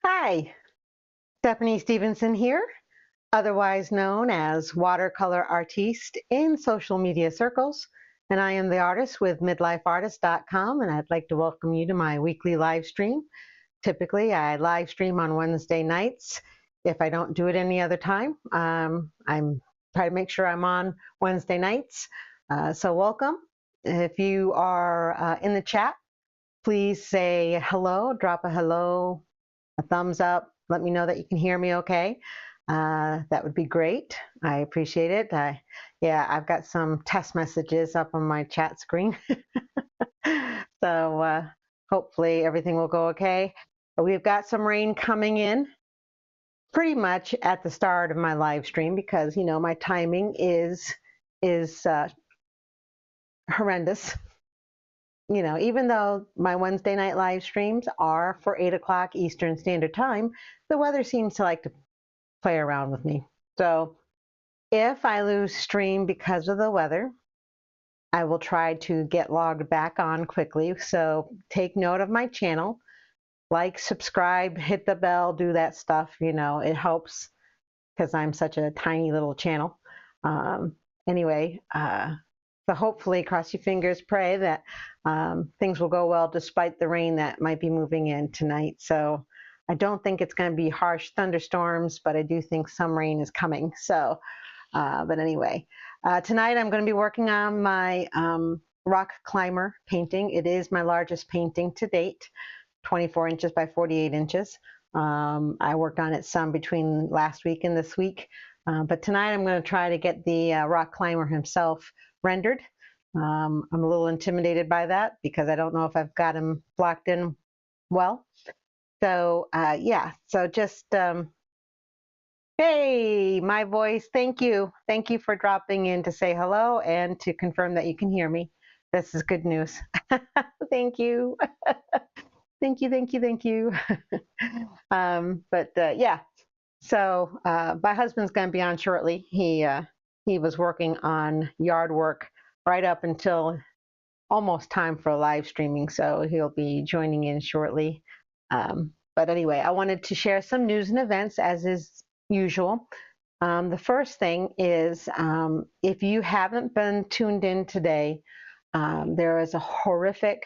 Hi, Stephanie Stevenson here, otherwise known as watercolor artiste in social media circles, and I am the artist with midlifeartist.com, and I'd like to welcome you to my weekly live stream. Typically, I live stream on Wednesday nights. If I don't do it any other time, I'm try to make sure I'm on Wednesday nights. So welcome. If you are in the chat, please say hello, drop a hello, a thumbs up. Let me know that you can hear me okay. That would be great. I appreciate it. Yeah, I've got some test messages up on my chat screen. So hopefully everything will go okay. We've got some rain coming in pretty much at the start of my live stream because, my timing is horrendous. Even though my Wednesday night live streams are for 8 o'clock Eastern Standard Time, the weather seems to like to play around with me. So if I lose stream because of the weather, I will try to get logged back on quickly. So take note of my channel, like, subscribe, hit the bell, do that stuff. It helps because I'm such a tiny little channel. Anyway, so hopefully, cross your fingers, pray that things will go well despite the rain that might be moving in tonight. So I don't think it's going to be harsh thunderstorms, but I do think some rain is coming. So, but anyway, tonight I'm going to be working on my rock climber painting. It is my largest painting to date, 24 inches by 48 inches. I worked on it some between last week and this week. But tonight I'm going to try to get the rock climber himself rendered. I'm a little intimidated by that because I don't know if I've got him blocked in well. So yeah, so just, hey, my voice, thank you. Thank you for dropping in to say hello and to confirm that you can hear me. This is good news. Thank you. Thank you, thank you, thank you. But yeah, so my husband's going to be on shortly. He was working on yard work right up until almost time for live streaming, so he'll be joining in shortly. But anyway, I wanted to share some news and events as is usual. The first thing is if you haven't been tuned in today, there is a horrific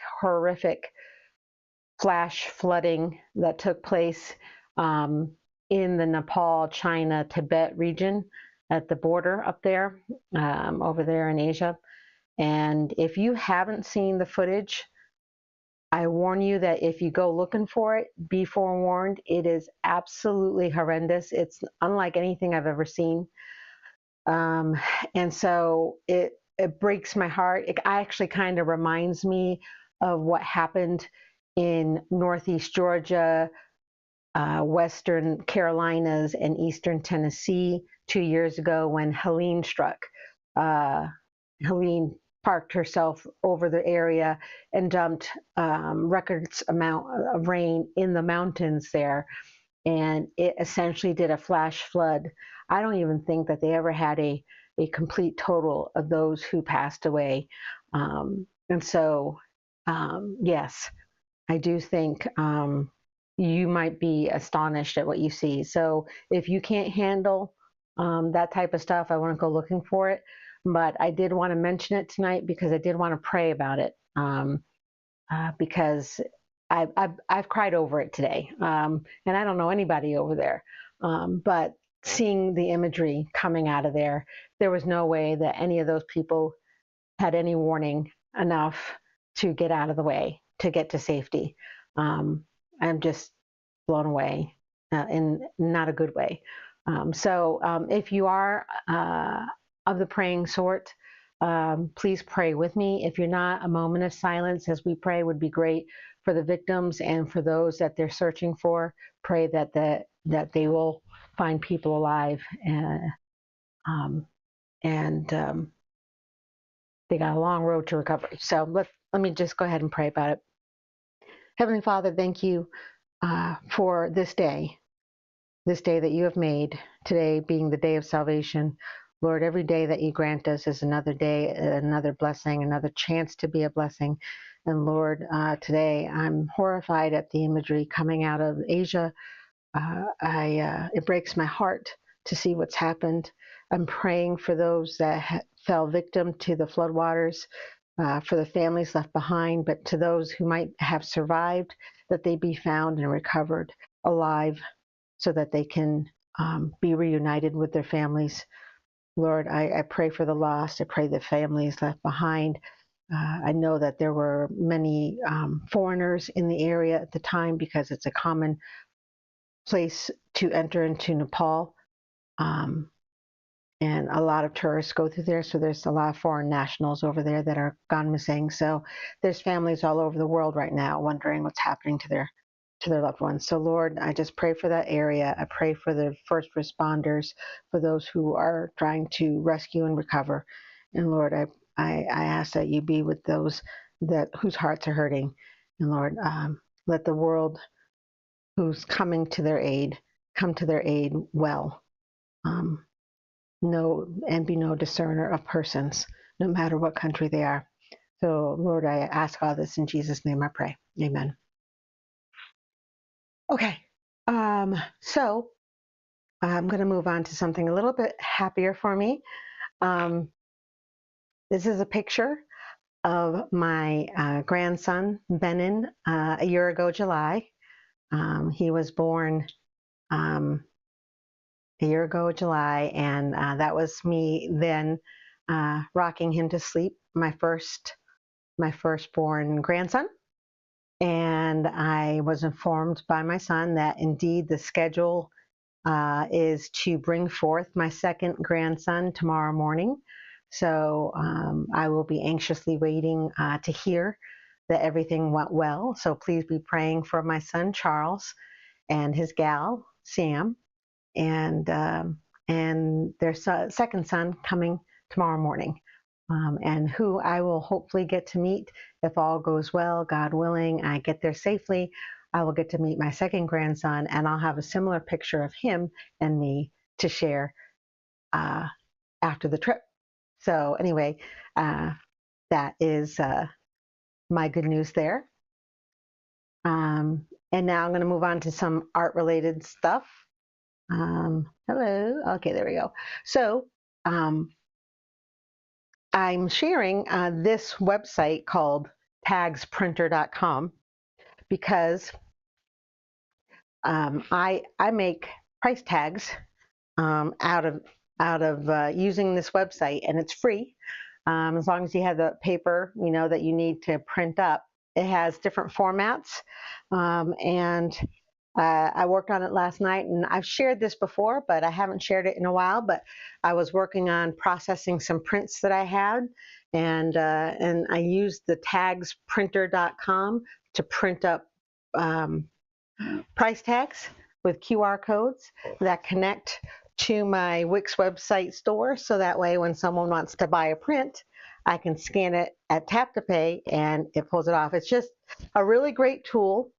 flash flooding that took place in the Nepal, China, Tibet region at the border up there, over there in Asia. And if you haven't seen the footage, I warn you that if you go looking for it, be forewarned. It is absolutely horrendous. It's unlike anything I've ever seen. And so it breaks my heart. It actually kind of reminds me of what happened in Northeast Georgia, Western Carolinas, and Eastern Tennessee 2 years ago when Helene struck. Helene parked herself over the area and dumped records amount of rain in the mountains there, and it essentially did a flash flood. I don't even think that they ever had a complete total of those who passed away. And so, yes, I do think you might be astonished at what you see. So if you can't handle that type of stuff, I wouldn't go looking for it. But I did want to mention it tonight because I did want to pray about it, because I've cried over it today, and I don't know anybody over there. But seeing the imagery coming out of there, there was no way that any of those people had any warning enough to get out of the way, to get to safety. I'm just blown away in not a good way. So if you are of the praying sort, please pray with me. If you're not, a moment of silence as we pray would be great for the victims and for those that they're searching for. Pray that they will find people alive, and they got a long road to recovery. So let me just go ahead and pray about it. Heavenly Father, thank you for this day that you have made, today being the day of salvation. Lord, every day that you grant us is another day, another blessing, another chance to be a blessing. And Lord, today I'm horrified at the imagery coming out of Asia, It breaks my heart to see what's happened. I'm praying for those that fell victim to the floodwaters, for the families left behind, but to those who might have survived, that they be found and recovered alive so that they can be reunited with their families. Lord, I pray for the lost. I pray the families left behind. I know that there were many foreigners in the area at the time because it's a common place to enter into Nepal. Um, and a lot of tourists go through there. So there's a lot of foreign nationals over there that are gone missing. So there's families all over the world right now wondering what's happening to their loved ones. So Lord, I just pray for that area. I pray for the first responders, for those who are trying to rescue and recover. And Lord, I ask that you be with those that whose hearts are hurting. And Lord, let the world who's coming to their aid come to their aid well. Um, know and be no discerner of persons, no matter what country they are. So, Lord, I ask all this in Jesus' name I pray. Amen. Okay, so I'm going to move on to something a little bit happier for me. Um, this is a picture of my grandson, Benin, a year ago, July. He was born um, a year ago, July, and that was me then rocking him to sleep, my firstborn grandson. And I was informed by my son that indeed the schedule is to bring forth my second grandson tomorrow morning. So I will be anxiously waiting to hear that everything went well. So please be praying for my son Charles and his gal Sam, and their second son coming tomorrow morning, and who I will hopefully get to meet if all goes well, God willing. I get there safely. I will get to meet my second grandson, and I'll have a similar picture of him and me to share uh, after the trip. So anyway, that is my good news there. And now I'm going to move on to some art-related stuff. Hello. Okay, there we go. So I'm sharing this website called tagsprinter.com because I make price tags out of using this website, and it's free as long as you have the paper that you need to print up. It has different formats, and I worked on it last night, and I've shared this before, but I haven't shared it in a while. But I was working on processing some prints that I had, and I used the tagsprinter.com to print up price tags with QR codes that connect to my Wix website store. So that way, when someone wants to buy a print, I can scan it at Tap to Pay and it pulls it off. It's just a really great tool.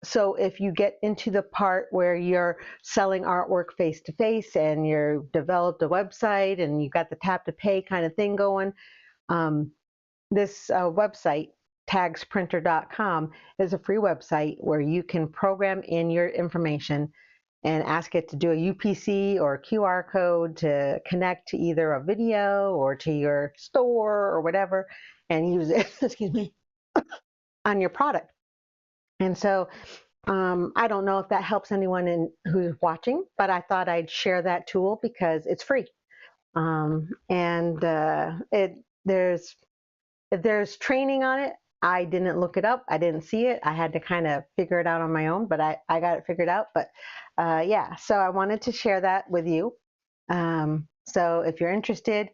So if you get into the part where you're selling artwork face to face and you've developed a website and you've got the Tap to Pay kind of thing going, this website, tagsprinter.com, is a free website where you can program in your information and ask it to do a UPC or a QR code to connect to either a video or to your store or whatever, and use it, excuse me, on your product. And so I don't know if that helps anyone who's watching, but I thought I'd share that tool because it's free. And if there's training on it, I didn't look it up. I didn't see it. I had to kind of figure it out on my own, but I got it figured out. But yeah, so I wanted to share that with you. So if you're interested,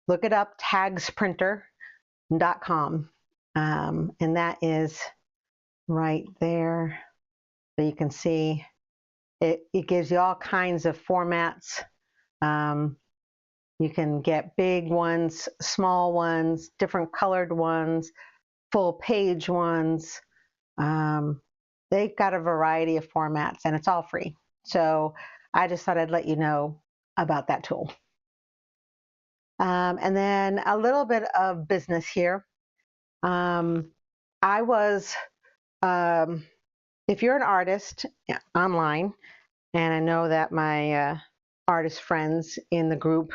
look it up, tagsprinter.com. And that is right there. So you can see it gives you all kinds of formats. You can get big ones, small ones, different colored ones, full page ones. They've got a variety of formats and it's all free. So I just thought I'd let you know about that tool. And then a little bit of business here. I was, if you're an artist online And I know that my artist friends in the group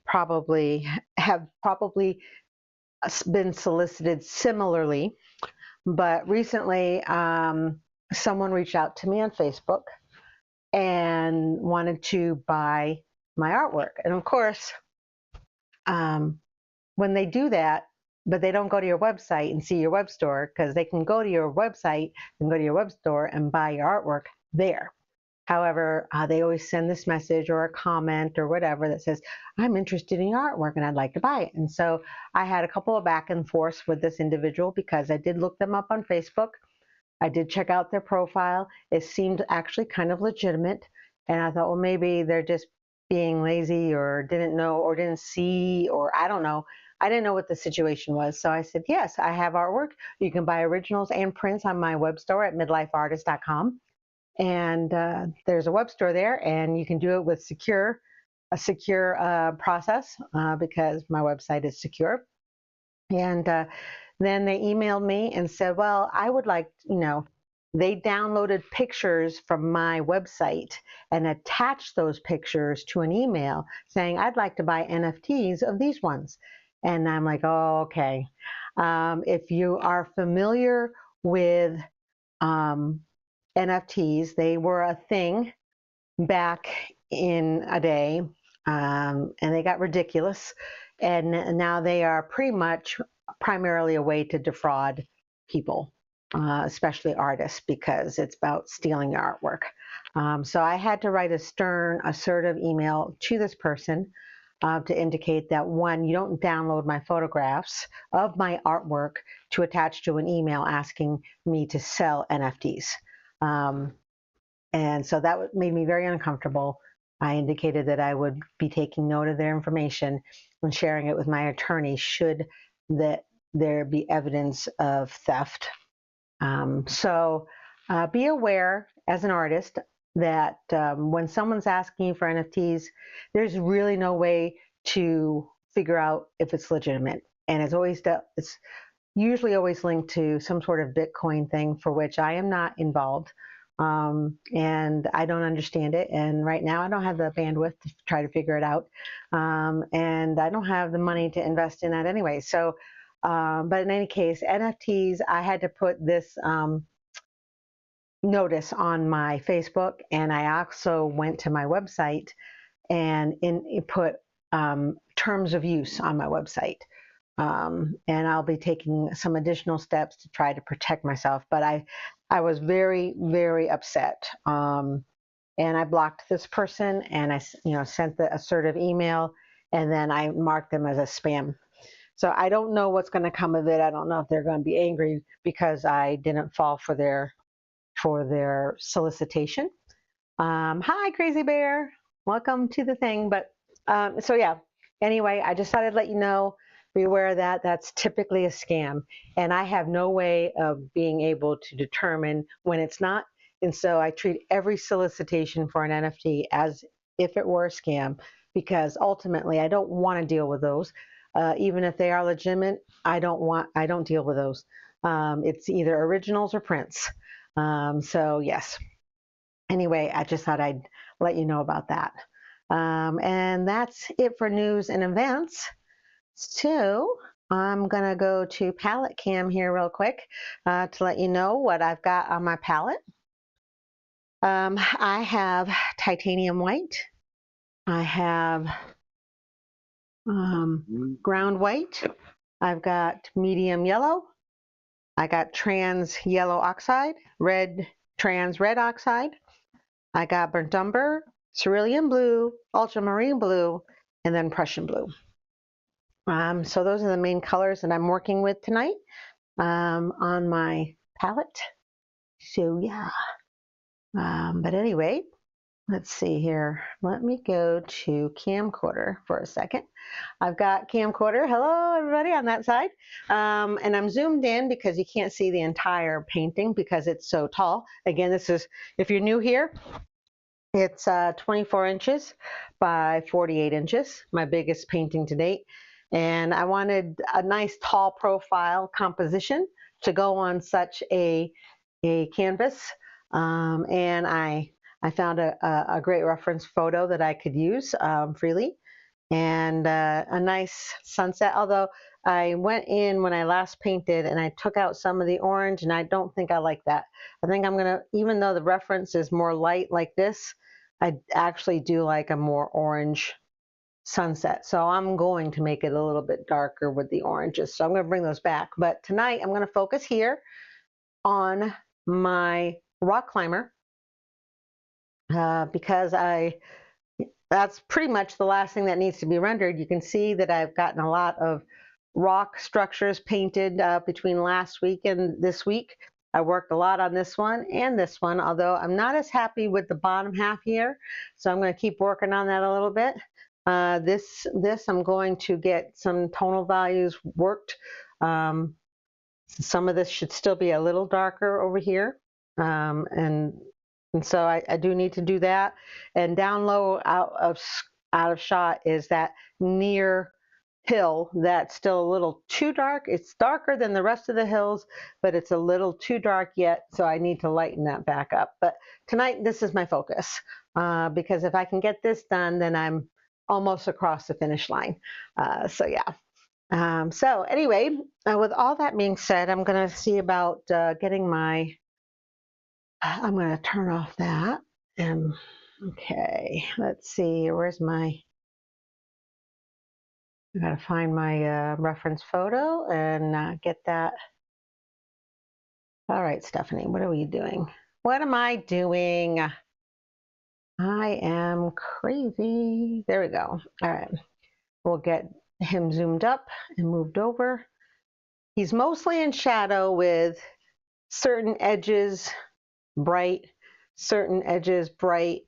have probably been solicited similarly. But recently, someone reached out to me on Facebook and wanted to buy my artwork. And of course, when they do that, but they don't go to your website and see your web store, because they can go to your website and go to your web store and buy your artwork there. However, they always send this message or a comment or whatever that says, I'm interested in your artwork and I'd like to buy it. And so I had a couple of back and forths with this individual because I did look them up on Facebook. I did check out their profile. It seemed actually kind of legitimate. And I thought, well, maybe they're just being lazy or didn't know or didn't see, or I don't know. I didn't know what the situation was. So I said, yes, I have artwork. You can buy originals and prints on my web store at midlifeartist.com. And there's a web store there, and you can do it with a secure process because my website is secure. And then they emailed me and said, well, I would like, they downloaded pictures from my website and attached those pictures to an email saying, I'd like to buy NFTs of these ones. And I'm like, oh, okay. If you are familiar with NFTs, they were a thing back in a day, and they got ridiculous. And now they are primarily a way to defraud people, especially artists, because it's about stealing your artwork. So I had to write a stern, assertive email to this person to indicate that, one, you don't download my photographs of my artwork to attach to an email asking me to sell NFTs. And so that made me very uncomfortable. I indicated that I would be taking note of their information and sharing it with my attorney should that there be evidence of theft. So be aware as an artist that when someone's asking you for NFTs, there's really no way to figure out if it's legitimate. And it's usually always linked to some sort of Bitcoin thing for which I am not involved. And I don't understand it. And right now I don't have the bandwidth to try to figure it out. And I don't have the money to invest in that anyway. So, but in any case, NFTs, I had to put this notice on my Facebook, and I also went to my website and put terms of use on my website. And I'll be taking some additional steps to try to protect myself. But I was very, very upset. And I blocked this person, and I sent the assertive email, and then I marked them as a spam. So I don't know what's going to come of it. I don't know if they're going to be angry because I didn't fall for their solicitation. Hi, Crazy Bear. Welcome to the thing. But so yeah, anyway, I just thought I'd let you know, be aware of that. That's typically a scam. And I have no way of being able to determine when it's not. And so I treat every solicitation for an NFT as if it were a scam, because ultimately I don't want to deal with those. Even if they are legitimate, I don't deal with those. It's either originals or prints. So yes. Anyway, I just thought I'd let you know about that. And that's it for news and events. So I'm going to go to palette cam here real quick to let you know what I've got on my palette. I have titanium white. I have ground white. I've got medium yellow. I got trans yellow oxide, trans red oxide. I got burnt umber, cerulean blue, ultramarine blue, and then Prussian blue. So those are the main colors that I'm working with tonight on my palette. So yeah. But anyway, let's see here. Let me go to camcorder for a second. I've got camcorder. Hello, everybody on that side. And I'm zoomed in because you can't see the entire painting because it's so tall. Again, this is, if you're new here, it's 24 inches by 48 inches, my biggest painting to date. And I wanted a nice tall profile composition to go on such a canvas. And I I found a great reference photo that I could use freely, and a nice sunset. Although I went in when I last painted and I took out some of the orange, and I don't think I like that. I think I'm gonna, even though the reference is more light like this, I actually do like a more orange sunset. So I'm going to make it a little bit darker with the oranges. So I'm going to bring those back. But tonight I'm going to focus here on my rock climber because that's pretty much the last thing that needs to be rendered. You can see that I've gotten a lot of rock structures painted between last week and this week. I worked a lot on this one and this one, although I'm not as happy with the bottom half here. So I'm going to keep working on that a little bit. This I'm going to get some tonal values worked. Some of this should still be a little darker over here. And so I do need to do that. And down low out of shot is that near hill that's still a little too dark. It's darker than the rest of the hills, but it's a little too dark yet, so I need to lighten that back up. But tonight, this is my focus, because if I can get this done, then I'm almost across the finish line. So yeah. So anyway, with all that being said, I'm going to see about getting my, I'm going to turn off that. And okay, let's see, where's my, I gotta find my reference photo and get that. All right, Stephanie, what are we doing? What am I doing? I am crazy. There we go. All right, we'll get him zoomed up and moved over. He's mostly in shadow with certain edges bright, certain edges bright,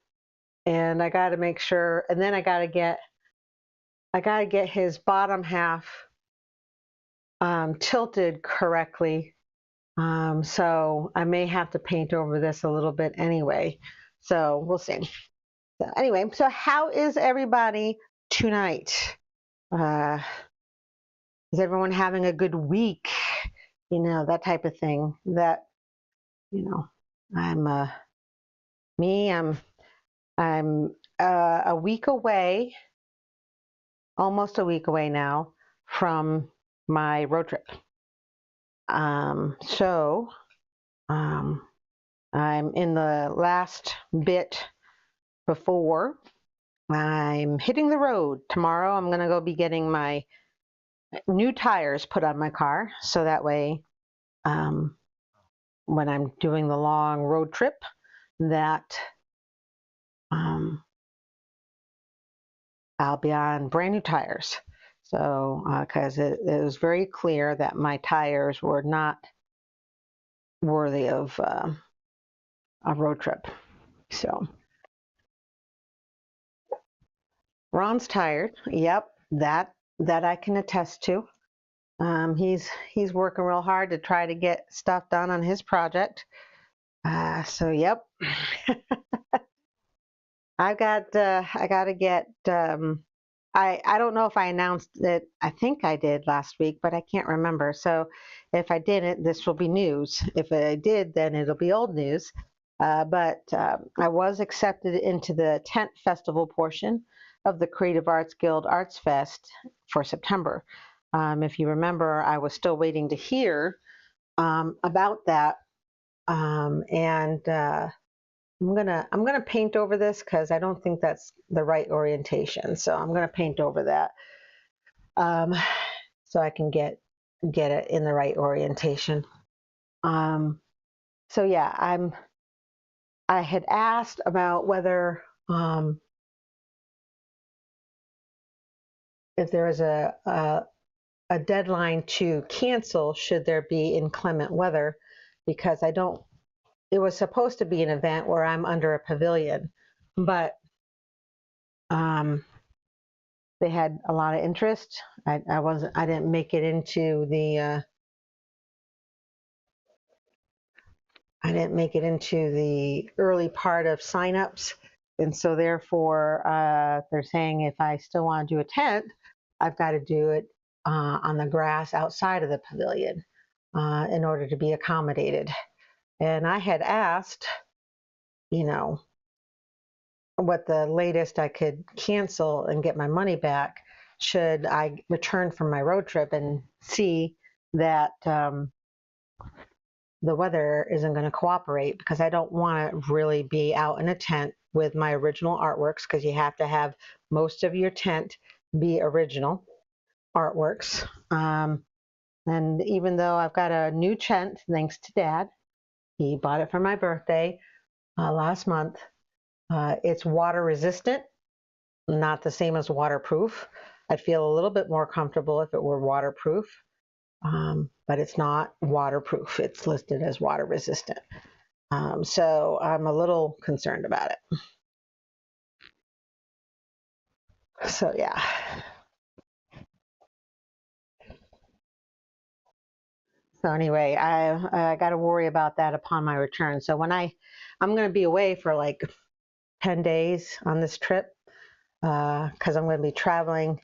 and I gotta make sure, and then I gotta get his bottom half tilted correctly. So I may have to paint over this a little bit anyway. So we'll see. So anyway, so how is everybody tonight? Is everyone having a good week? You know, that type of thing. That, you know, I'm me. I'm a week away, almost a week away now from my road trip. So I'm in the last bit before I'm hitting the road. Tomorrow I'm going to go be getting my new tires put on my car, so that way when I'm doing the long road trip that I'll be on brand new tires. So because it was very clear that my tires were not worthy of a road trip. So Ron's tired. Yep, that I can attest to. He's working real hard to try to get stuff done on his project. So yep, I got to get. I don't know if I announced it. I think I did last week, but I can't remember. So if I didn't, this will be news. If I did, then it'll be old news. But I was accepted into the tent festival portion of the Creative Arts Guild ArtsFest for September. If you remember, I was still waiting to hear about that, and I'm gonna paint over this because I don't think that's the right orientation. So I'm gonna paint over that so I can get it in the right orientation. So yeah, I had asked about whether if there is a deadline to cancel should there be inclement weather, because I don't. It was supposed to be an event where I'm under a pavilion, but they had a lot of interest. I didn't make it into the early part of signups, and so therefore they're saying if I still want to do a tent, I've got to do it on the grass outside of the pavilion in order to be accommodated. And I had asked, you know, what the latest I could cancel and get my money back should I return from my road trip and see that the weather isn't going to cooperate, because I don't want to really be out in a tent with my original artworks, because you have to have most of your tent be original artworks. And even though I've got a new tent, thanks to Dad, he bought it for my birthday last month. It's water resistant, not the same as waterproof. I'd feel a little bit more comfortable if it were waterproof, but it's not waterproof. It's listed as water resistant. So I'm a little concerned about it. So yeah. So anyway, I got to worry about that upon my return. So when I'm going to be away for like 10 days on this trip, because I'm going to be traveling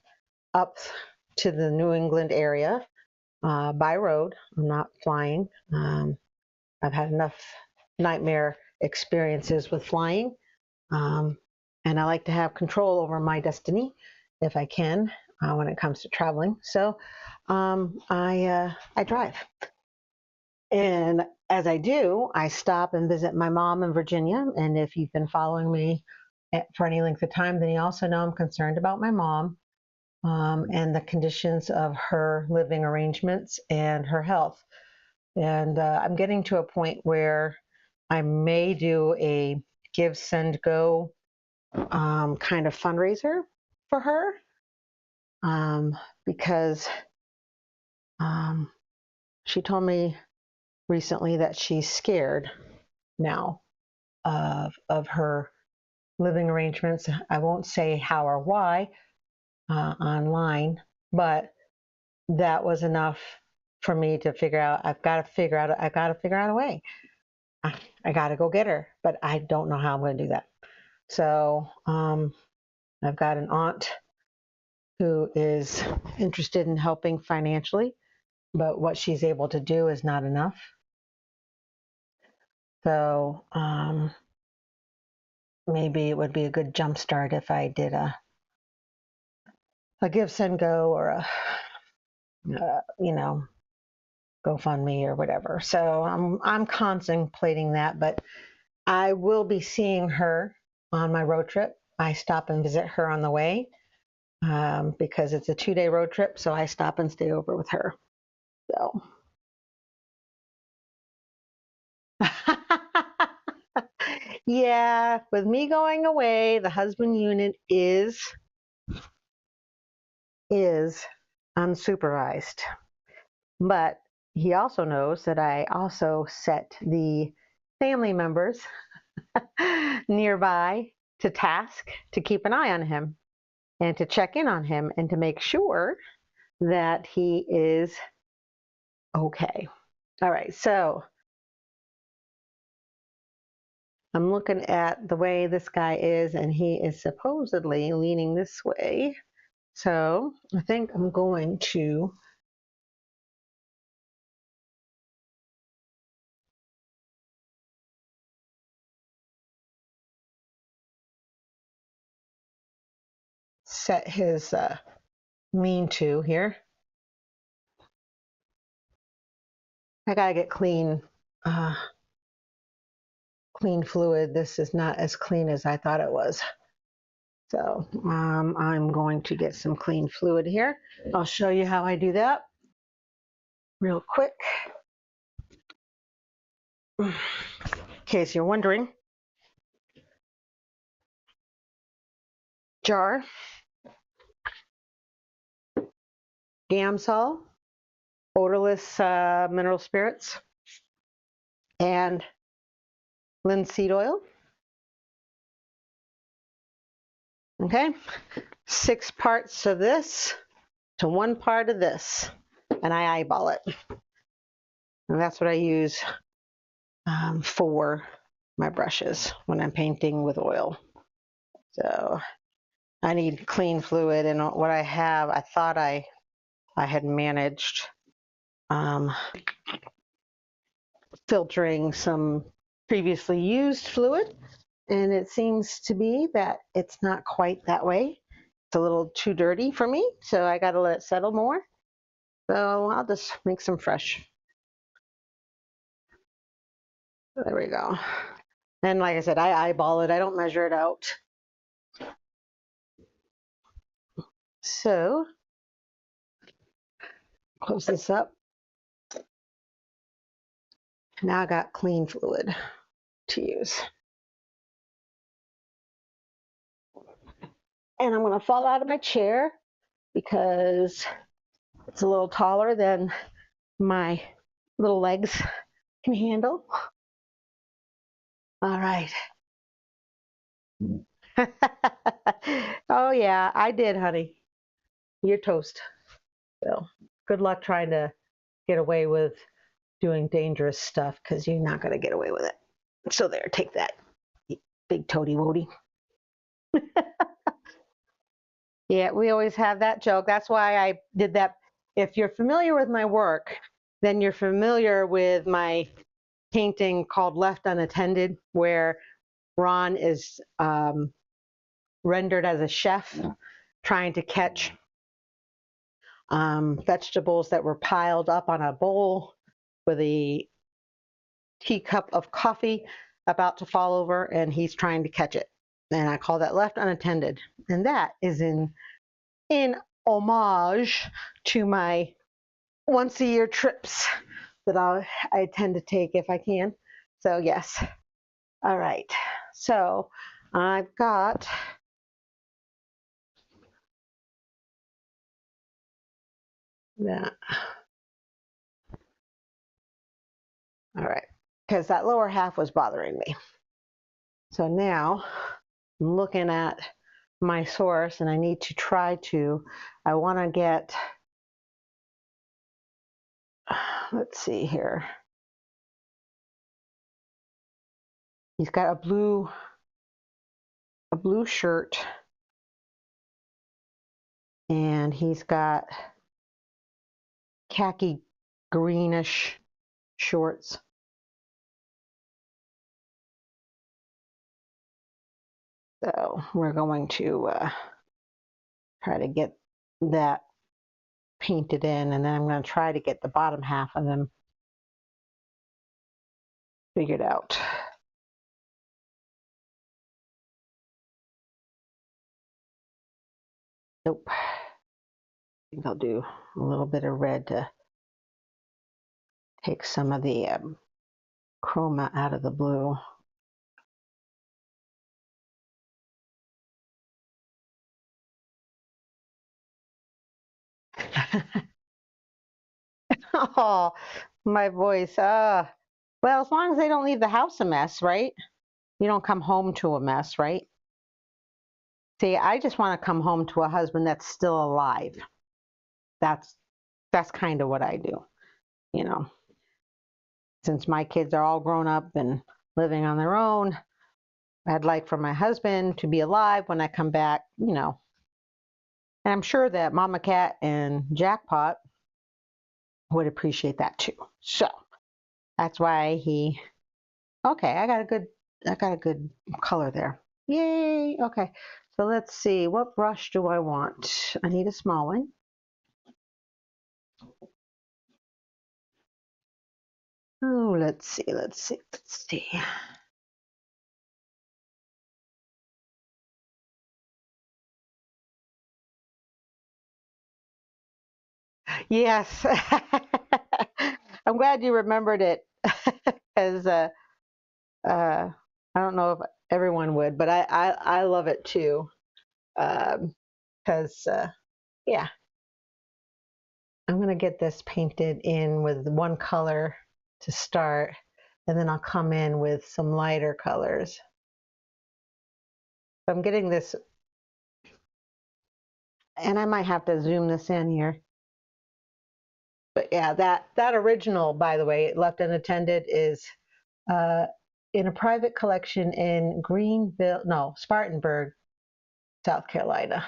up to the New England area by road. I'm not flying. I've had enough nightmare experiences with flying, and I like to have control over my destiny if I can when it comes to traveling. So I drive, and as I do, I stop and visit my mom in Virginia. And if you've been following me for any length of time, then you also know I'm concerned about my mom and the conditions of her living arrangements and her health. And I'm getting to a point where I may do a give, send, go kind of fundraiser for her, because she told me recently that she's scared now of her living arrangements. I won't say how or why online, but that was enough for me to figure out. I've got to figure out a way. I got to go get her, but I don't know how I'm going to do that. So I've got an aunt who is interested in helping financially, but what she's able to do is not enough. So maybe it would be a good jump start if I did a give, send, go, or a GoFundMe or whatever. So I'm contemplating that, but I will be seeing her on my road trip. I stop and visit her on the way because it's a 2-day road trip, so I stop and stay over with her. So. Yeah, with me going away, the husband unit is unsupervised. But he also knows that I also set the family members nearby to task to keep an eye on him and to check in on him and to make sure that he is okay. All right, so I'm looking at the way this guy is, and he is supposedly leaning this way. So I think I'm going to set his mean to here. I gotta get clean fluid. This is not as clean as I thought it was. So I'm going to get some clean fluid here. I'll show you how I do that real quick. In case you're wondering. Jar, Gamsol, odorless mineral spirits, and linseed oil. Okay, 6 parts of this to 1 part of this, and I eyeball it. And that's what I use for my brushes when I'm painting with oil. So I need clean fluid, and what I have, I thought I had managed filtering some previously used fluid, And it seems to be that it's not quite that way. It's a little too dirty for me, so I got to let it settle more. So I'll just make some fresh. There we go. And like I said, I eyeball it. I don't measure it out. So close this up. Now I got clean fluid to use. And I'm going to fall out of my chair because it's a little taller than my little legs can handle. All right. Oh, yeah, I did, honey. You're toast. So good luck trying to get away with doing dangerous stuff because you're not going to get away with it. So there, take that, you big toady woady. Yeah, we always have that joke. That's why I did that. If you're familiar with my work, then you're familiar with my painting called Left Unattended, where Ron is rendered as a chef trying to catch vegetables that were piled up on a bowl with a teacup of coffee about to fall over, and he's trying to catch it. And I call that Left Unattended. And that is in homage to my once a year trips that I tend to take if I can. So yes. All right. So I've got that. All right. Because that lower half was bothering me. So now I'm looking at my source and I need to I want to get, let's see here. He's got a blue shirt and he's got khaki greenish shorts. So we're going to try to get that painted in, and then I'm going to try to get the bottom half of them figured out. Nope. I think I'll do a little bit of red to take some of the chroma out of the blue. Oh, my voice. Well, as long as they don't leave the house a mess, right? You don't come home to a mess, right? See, I just want to come home to a husband that's still alive. That's kind of what I do, you know. Since my kids are all grown up and living on their own, I'd like for my husband to be alive when I come back, you know. And I'm sure that Mama Cat and Jackpot would appreciate that too. So that's why okay, I got a good color there. Yay, okay. So let's see, what brush do I want? I need a small one. Oh, let's see. Yes. I'm glad you remembered it because I don't know if everyone would, but I love it too. Because, yeah, I'm going to get this painted in with one color to start, and then I'll come in with some lighter colors. So I'm getting this, and I might have to zoom this in here. But yeah, that original, by the way, Left Unattended, is uh, in a private collection in Spartanburg, South Carolina.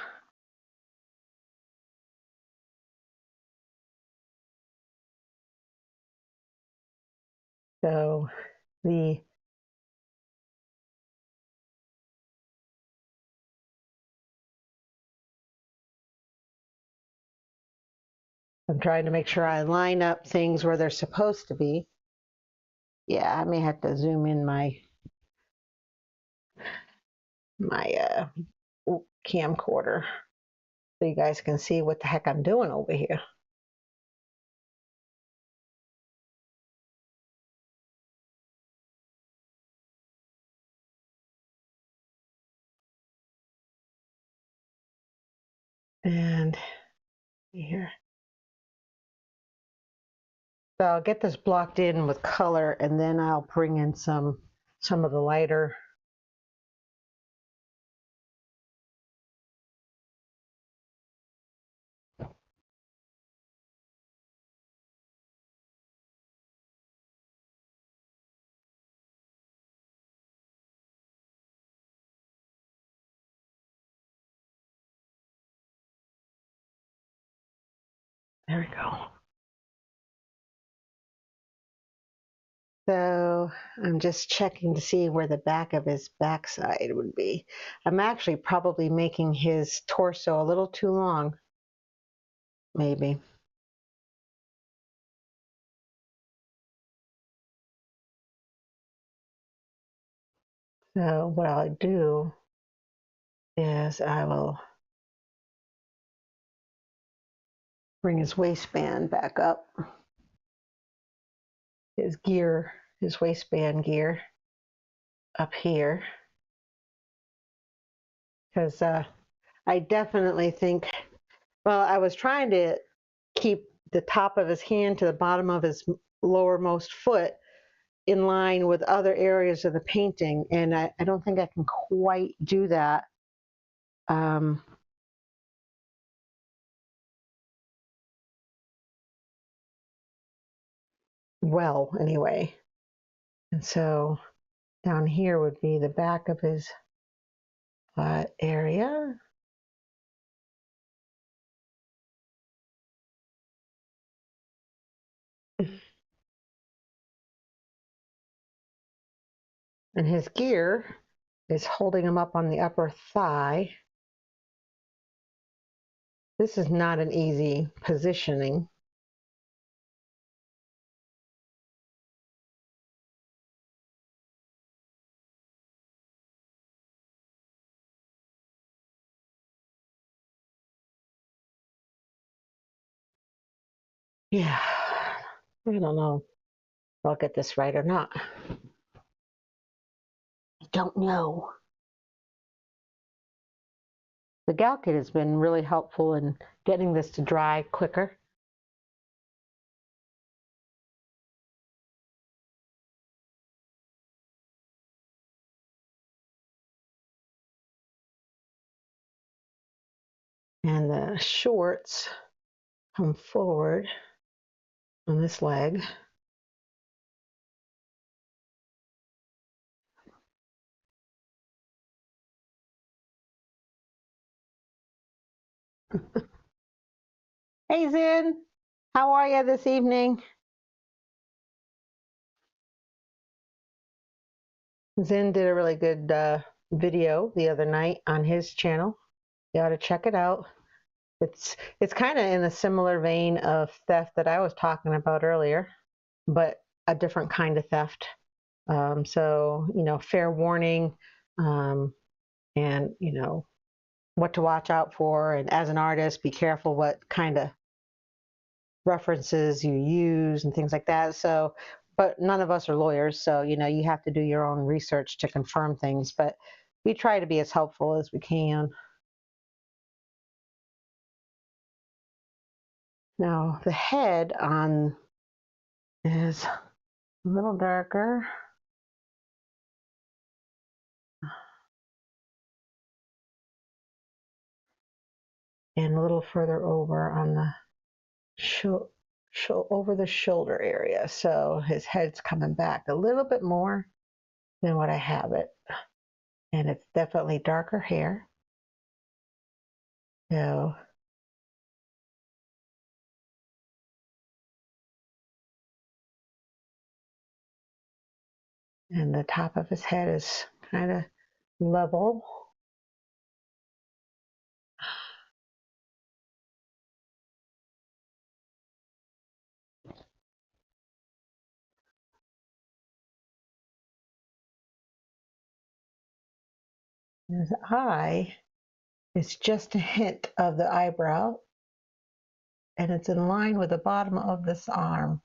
So the I'm trying to make sure I line up things where they're supposed to be. Yeah, I may have to zoom in my camcorder so you guys can see what the heck I'm doing over here. And here. So I'll get this blocked in with color, and then I'll bring in some of the lighter. There we go. So I'm just checking to see where the back of his backside would be. I'm actually probably making his torso a little too long, maybe. So what I'll do is I will bring his waistband back up. His gear, his waistband gear up here. Because I definitely think, well, I was trying to keep the top of his hand to the bottom of his lowermost foot in line with other areas of the painting, and I don't think I can quite do that. Well, anyway. And so down here would be the back of his butt area. And his gear is holding him up on the upper thigh. This is not an easy positioning. Yeah, I don't know if I'll get this right or not. I don't know. The gal kit has been really helpful in getting this to dry quicker. And the shorts come forward on this leg. Hey Zen, how are you this evening? Zen did a really good video the other night on his channel. You ought to check it out. It's kind of in a similar vein of theft that I was talking about earlier, but a different kind of theft. So, you know, fair warning, and, you know, what to watch out for. And as an artist, be careful what kind of references you use and things like that. So, but none of us are lawyers, so you know you have to do your own research to confirm things. But we try to be as helpful as we can. Now the head on is a little darker. And a little further over on the over the shoulder area. So his head's coming back a little bit more than what I have it. And it's definitely darker hair. So and the top of his head is kind of level. His eye is just a hint of the eyebrow, and it's in line with the bottom of this arm.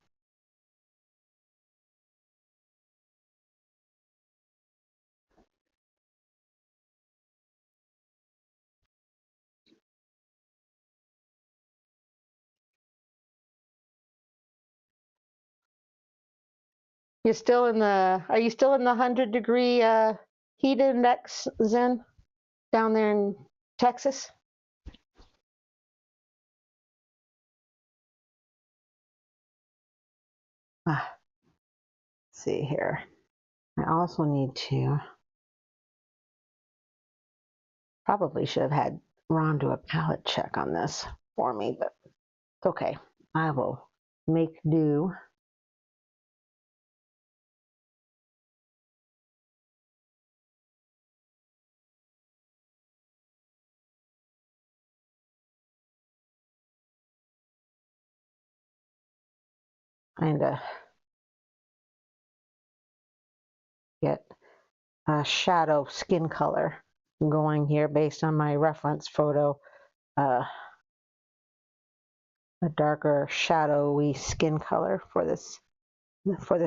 You're still in the, are you still in the 100-degree heat index, Zen, down there in Texas? Let's see here. I also need to, probably should have had Ron do a palette check on this for me, but it's okay. I will make do. Kind of get a shadow skin color going here based on my reference photo. A darker shadowy skin color for this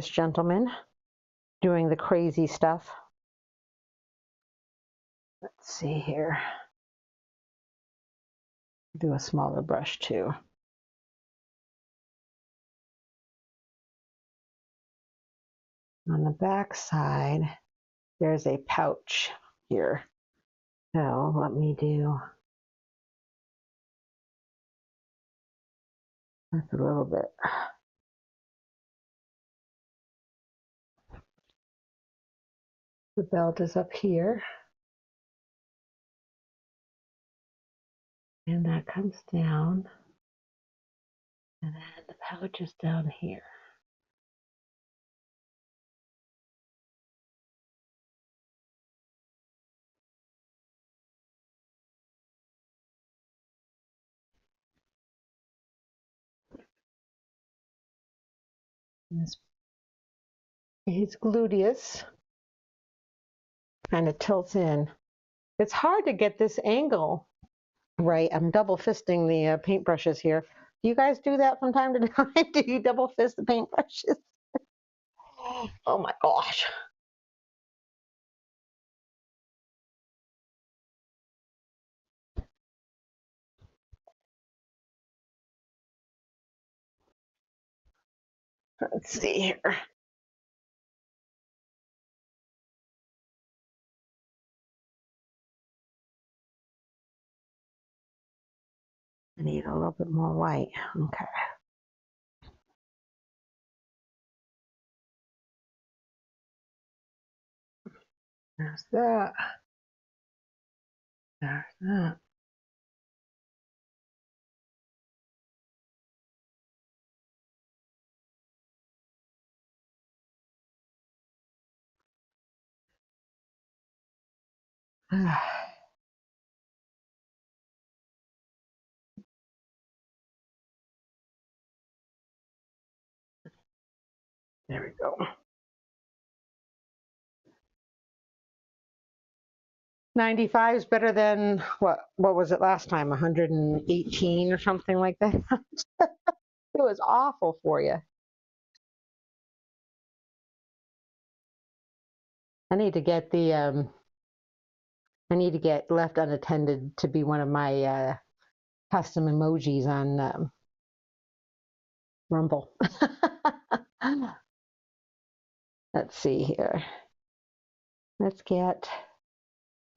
gentleman doing the crazy stuff. Let's see here. Do a smaller brush too. On the back side, there's a pouch here. So let me do that's a little bit. The belt is up here. And that comes down. And then the pouch is down here. His gluteus kind of tilts in. It's hard to get this angle right. I'm double fisting the paintbrushes here. Do you guys do that from time to time? Do you double fist the paintbrushes? Oh my gosh. Let's see here. I need a little bit more white. Okay. There's that. There's that. There we go. 95 is better than what was it last time? 118 or something like that. It was awful for you. I need to get left unattended to be one of my custom emojis on Rumble. Let's see here. Let's get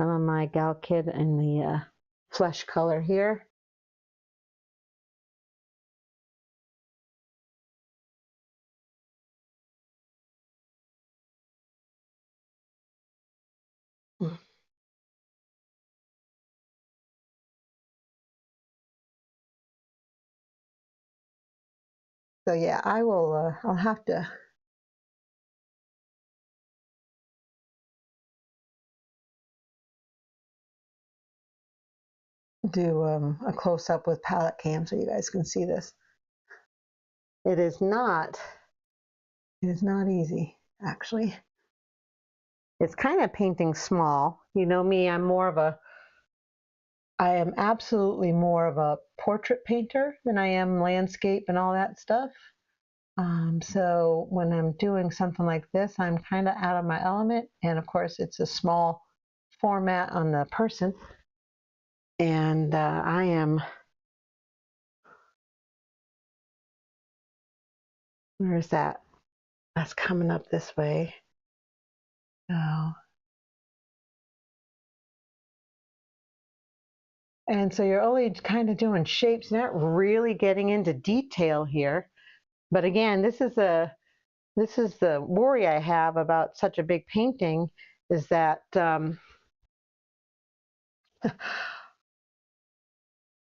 some of my Gal Kid in the flesh color here. So yeah, I will. I'll have to do a close up with palette cam so you guys can see this. It is not. It is not easy, actually. It's kind of painting small. You know me, I am absolutely more of a portrait painter than I am landscape and all that stuff. So when I'm doing something like this, I'm kind of out of my element. And of course, it's a small format on the person. And where is that? That's coming up this way. Oh. And so you're only kind of doing shapes, not really getting into detail here. But again, this is the worry I have about such a big painting is that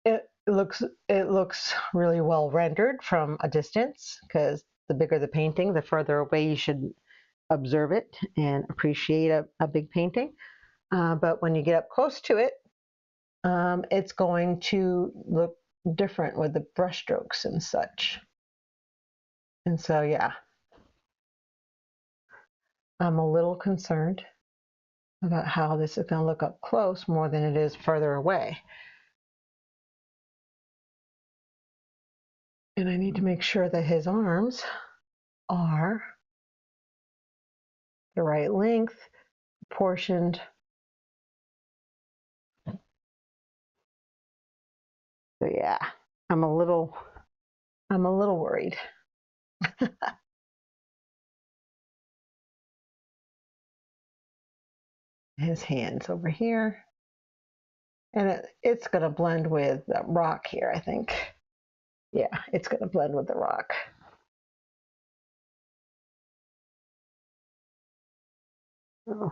it looks really well rendered from a distance because the bigger the painting, the further away you should observe it and appreciate a big painting. But when you get up close to it, it's going to look different with the brushstrokes and such. And so, yeah, I'm a little concerned about how this is going to look up close more than it is further away. And I need to make sure that his arms are the right length, proportioned. So yeah, I'm a little worried. His hands over here. And it's going to blend with the rock here, I think. Yeah, it's going to blend with the rock. Oh.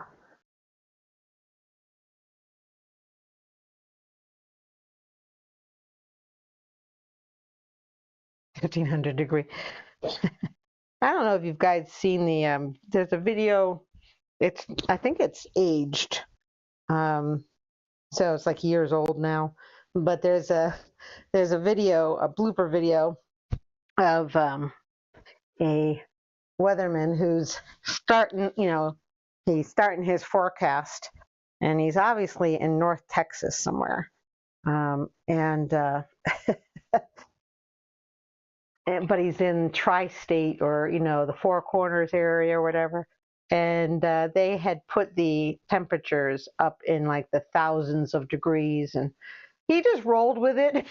1500 degree. I don't know if you guys seen the there's a video. I think it's aged. Um, so it's like years old now. But there's a video, a blooper video of a weatherman who's he's starting his forecast, and he's obviously in North Texas somewhere. And but he's in tri-state or the Four Corners area or whatever. And they had put the temperatures up in like the thousands of degrees, and he just rolled with it.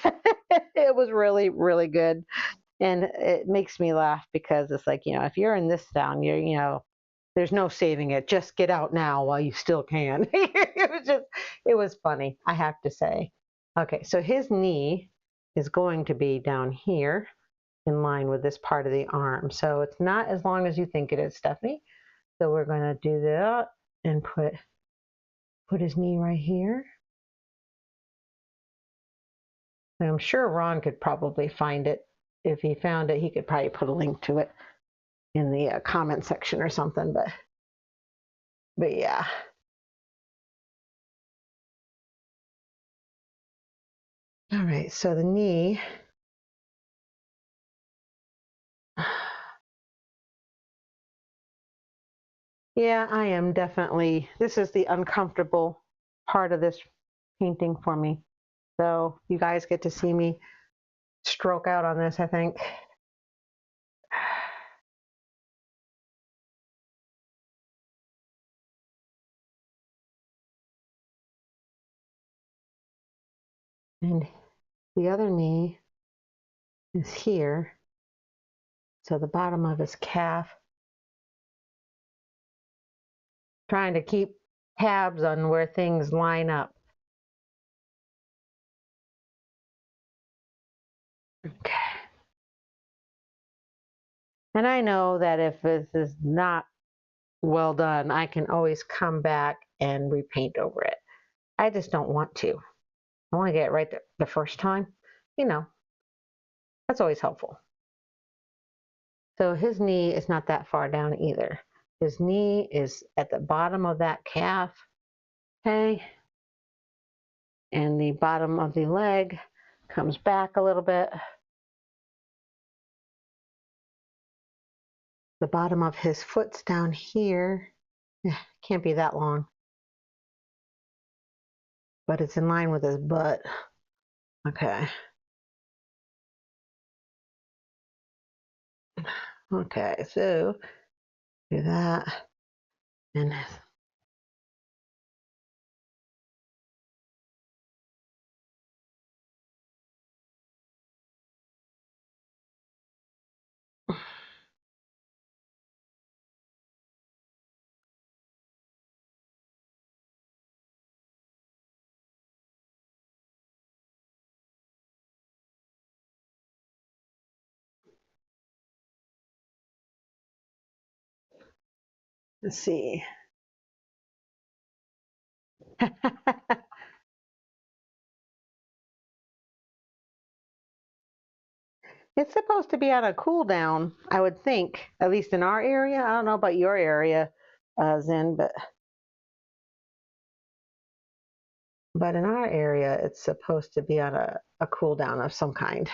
It was really, really good. And it makes me laugh because it's like, if you're in this town, there's no saving it. Just get out now while you still can. It was funny, I have to say. Okay, so his knee is going to be down here in line with this part of the arm. So it's not as long as you think it is, Stephanie. So we're going to do that and put his knee right here. And I'm sure Ron could probably find it. If he found it, he could probably put a link to it in the comment section or something. But yeah. All right, so the knee. Yeah, I am definitely, this is the uncomfortable part of this painting for me. So you guys get to see me stroke out on this, I think. And the other knee is here. So the bottom of his calf. Trying to keep tabs on where things line up. Okay. And I know that if this is not well done, I can always come back and repaint over it. I just don't want to. I want to get it right the first time. That's always helpful. So his knee is not that far down either. His knee is at the bottom of that calf, okay? And the bottom of the leg comes back a little bit. The bottom of his foot's down here. Can't be that long. but it's in line with his butt. Okay. Okay, so do that. And let's see. It's supposed to be on a cool down, I would think, at least in our area. I don't know about your area, Zen, but in our area, it's supposed to be on a cool down of some kind.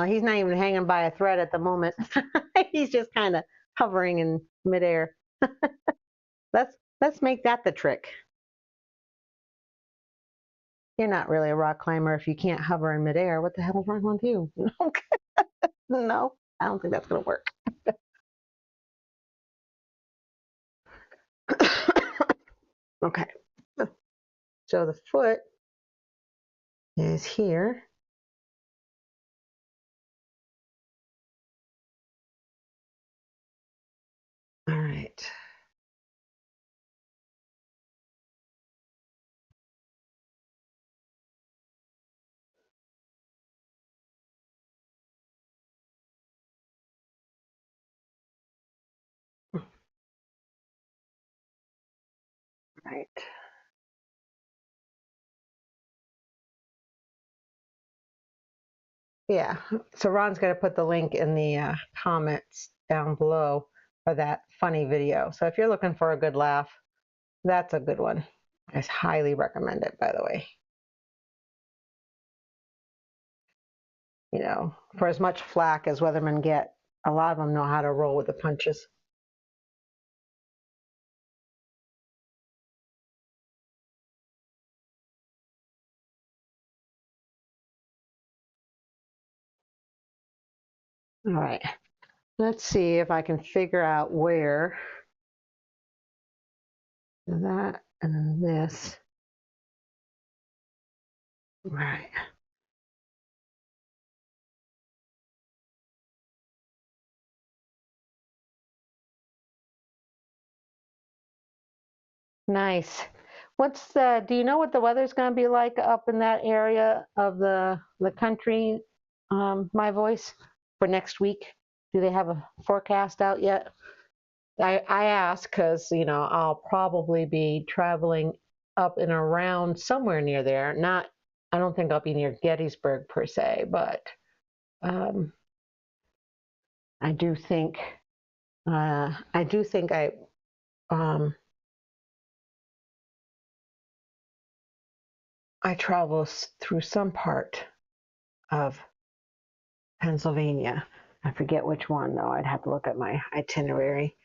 He's not even hanging by a thread at the moment. He's just kind of hovering in midair. Let's make that the trick. You're not really a rock climber if you can't hover in midair. What the hell is wrong with you? No, I don't think that's gonna work. Okay, so the foot is here. All right. Right. Yeah. So Ron's going to put the link in the comments down below for that funny video. So if you're looking for a good laugh, that's a good one. I highly recommend it, by the way. You know, for as much flack as weathermen get, a lot of them know how to roll with the punches. All right. Let's see if I can figure out where that and then this. Right. Nice. Do you know what the weather's going to be like up in that area of the country, my voice, for next week? Do they have a forecast out yet? I ask because, you know, I'll probably be traveling up and around somewhere near there. I don't think I'll be near Gettysburg per se, but um, I do think, I um, I travel through some part of Pennsylvania. I forget which one though. I'd have to look at my itinerary.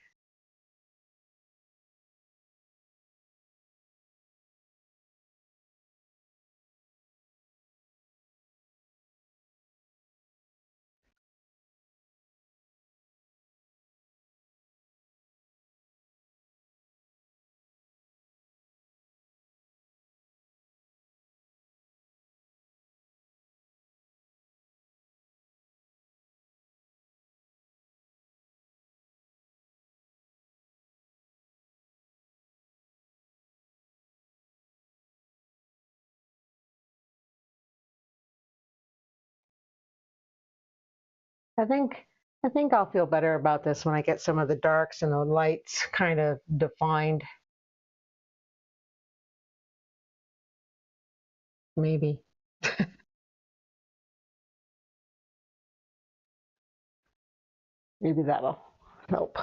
I think I think I'll feel better about this when I get some of the darks and the lights kind of defined. Maybe. Maybe that'll help.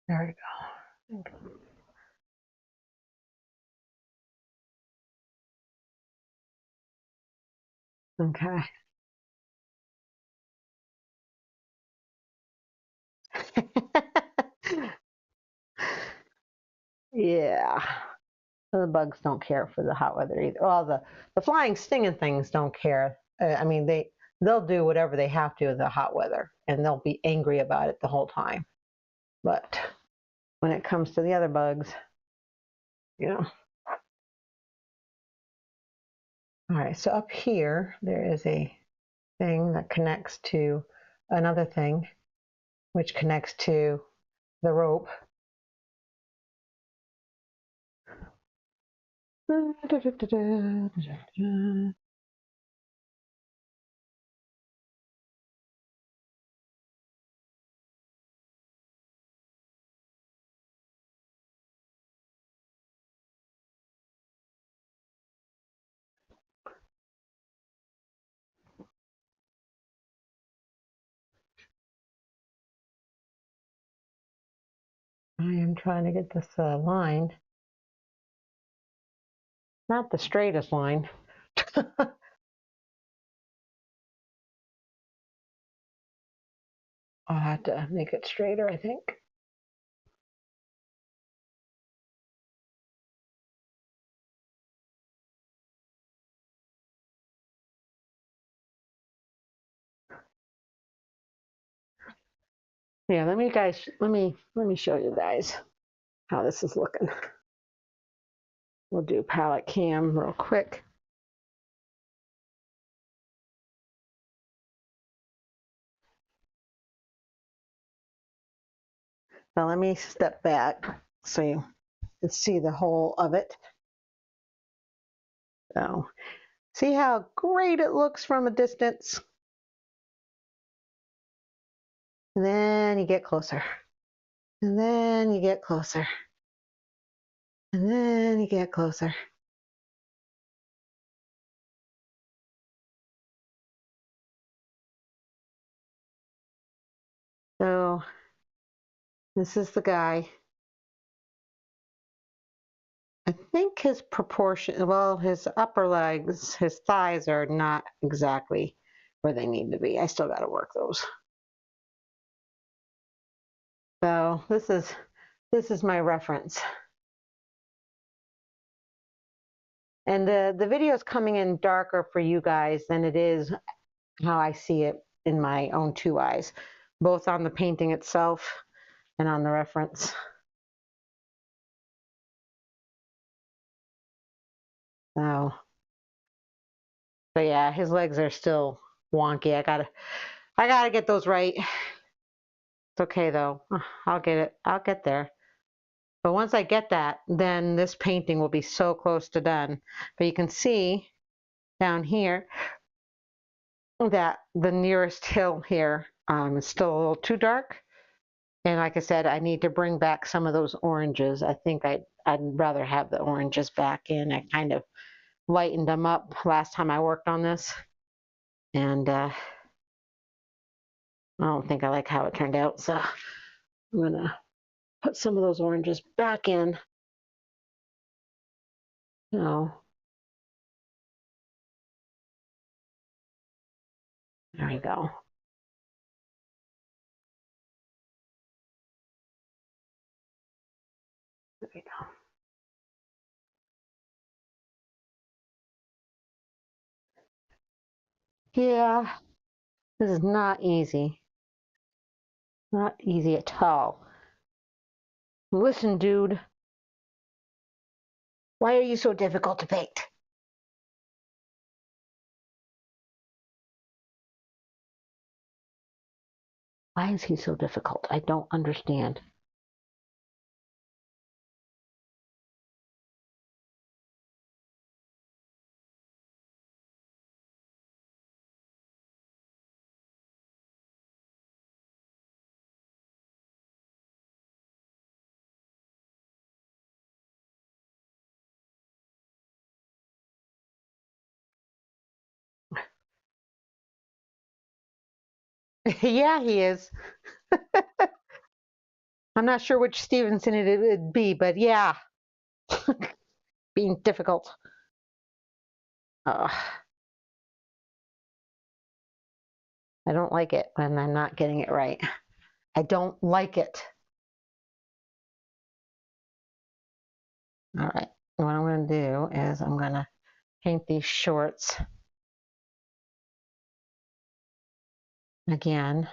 There we go. Okay. Yeah. The bugs don't care for the hot weather either. Well, the flying stinging things don't care. I mean, they'll do whatever they have to in the hot weather, and they'll be angry about it the whole time. But when it comes to the other bugs, you know. All right, so up here, there is a thing that connects to another thing, which connects to the rope. I am trying to get this line, not the straightest line. I'll have to make it straighter, I think. Yeah, let me show you guys how this is looking. We'll do palette cam real quick. Now let me step back so you can see the whole of it. So see how great it looks from a distance? And then you get closer. And then you get closer. And then you get closer. So this is the guy. I think his proportion, well, his upper legs, his thighs are not exactly where they need to be. I still got to work those. So this is my reference. And the video is coming in darker for you guys than it is how I see it in my own two eyes, both on the painting itself and on the reference. So, but yeah, his legs are still wonky. I gotta get those right. It's okay though. I'll get it. I'll get there. But once I get that, then this painting will be so close to done. But you can see down here that the nearest hill here is still a little too dark. And like I said, I need to bring back some of those oranges. I think I'd rather have the oranges back in. I kind of lightened them up last time I worked on this. And I don't think I like how it turned out. So I'm going to put some of those oranges back in. Oh, there we go. There we go. Yeah, this is not easy. Not easy at all. Listen, dude, Why are you so difficult to paint? Why is he so difficult? I don't understand. Yeah, he is. I'm not sure which Stevenson it would be, but yeah, being difficult. I don't like it when I'm not getting it right. I don't like it. All right, what I'm going to do is I'm going to paint these shorts again.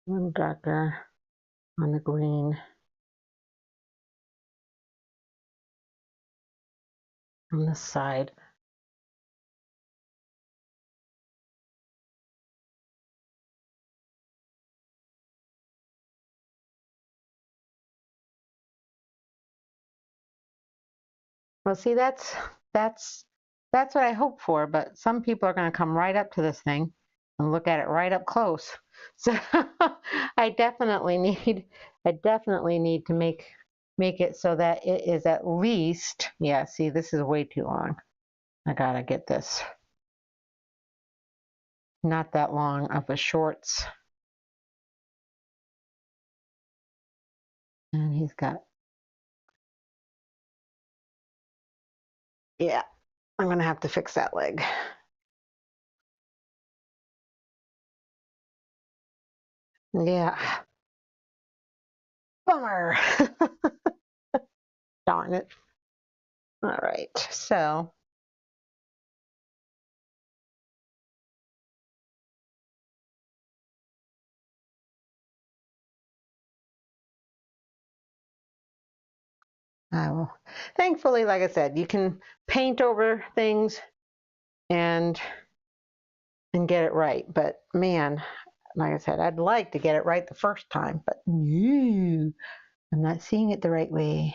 A little darker on the green on this side. Well, see, that's that's what I hope for, but some people are going to come right up to this thing and look at it right up close. So I definitely need to make it so that it is at least, yeah, see, this is way too long. I gotta get this not that long of a shorts. And he's got, yeah, I'm gonna have to fix that leg. Yeah, bummer. Darn it. All right, so I will. Thankfully, like I said, you can paint over things and get it right. But man, like I said, I'd like to get it right the first time, but no, I'm not seeing it the right way.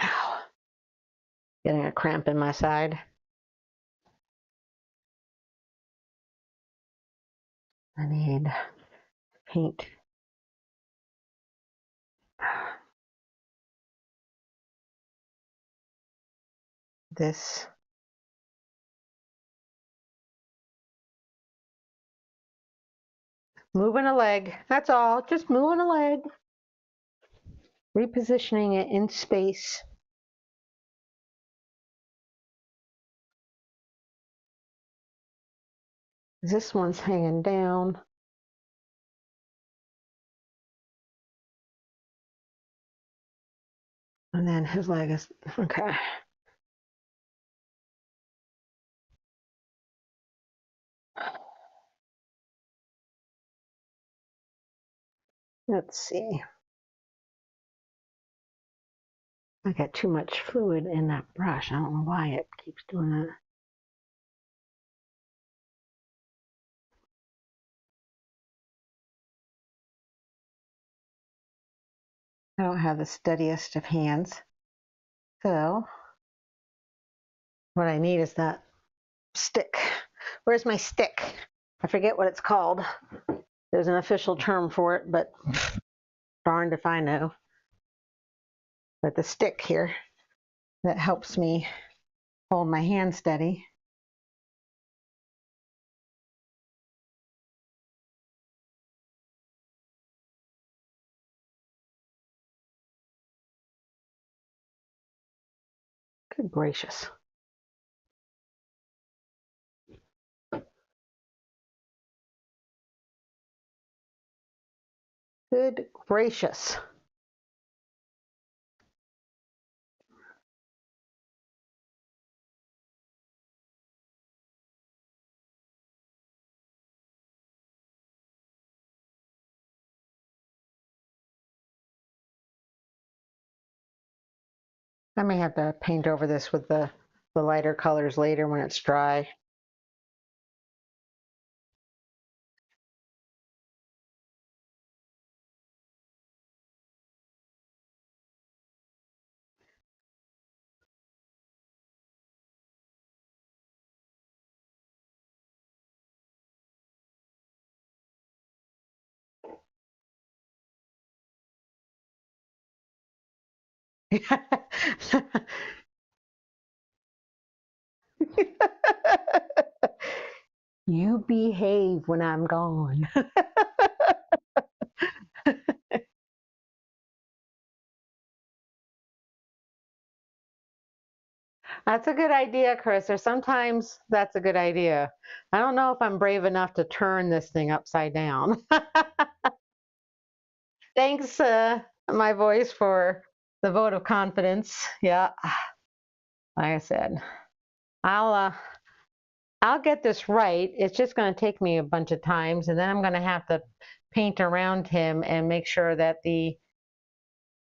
Ow, getting a cramp in my side. I need paint. This. Moving a leg. That's all. Just moving a leg. Repositioning it in space. This one's hanging down. And then his leg is, okay. Let's see. I got too much fluid in that brush. I don't know why it keeps doing that. I don't have the steadiest of hands. So what I need is that stick. Where's my stick? I forget what it's called. There's an official term for it, but darned if I know. But the stick here that helps me hold my hand steady. Good gracious. Good gracious. I may have to paint over this with the lighter colors later when it's dry. You behave when I'm gone. That's a good idea, Chris. Or sometimes that's a good idea. I don't know if I'm brave enough to turn this thing upside down. Thanks, my voice, for the vote of confidence. Yeah, like I said, I'll uh, I'll get this right. It's just going to take me a bunch of times, and then I'm going to have to paint around him and make sure that the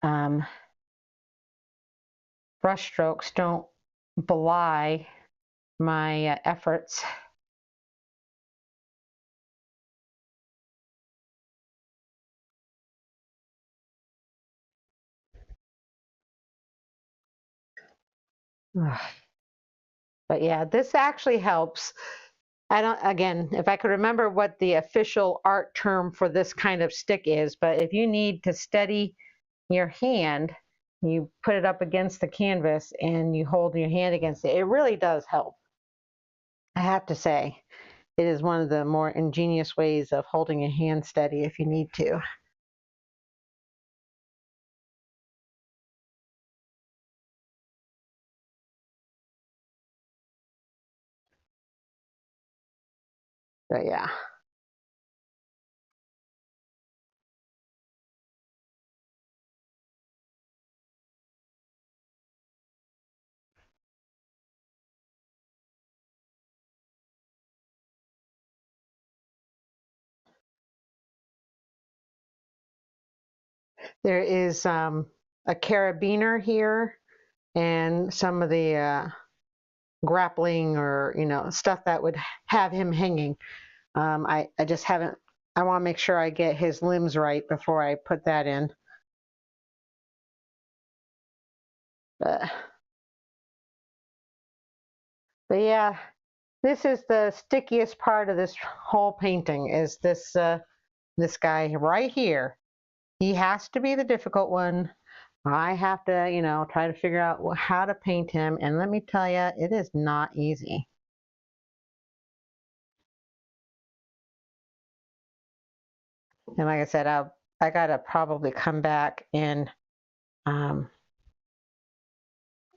um, brush strokes don't belie my efforts. But yeah, this actually helps. I don't, again, if I could remember what the official art term for this kind of stick is, but if you need to steady your hand, you put it up against the canvas and you hold your hand against it. It really does help. I have to say, it is one of the more ingenious ways of holding your hand steady if you need to. But yeah. There is a carabiner here and some of the grappling or stuff that would have him hanging. I just haven't. I want to make sure I get his limbs right before I put that in. But, but yeah, this is the stickiest part of this whole painting. Is this guy right here? He has to be the difficult one. I have to, try to figure out how to paint him. And let me tell you, it is not easy. And like I said, I gotta probably come back and um,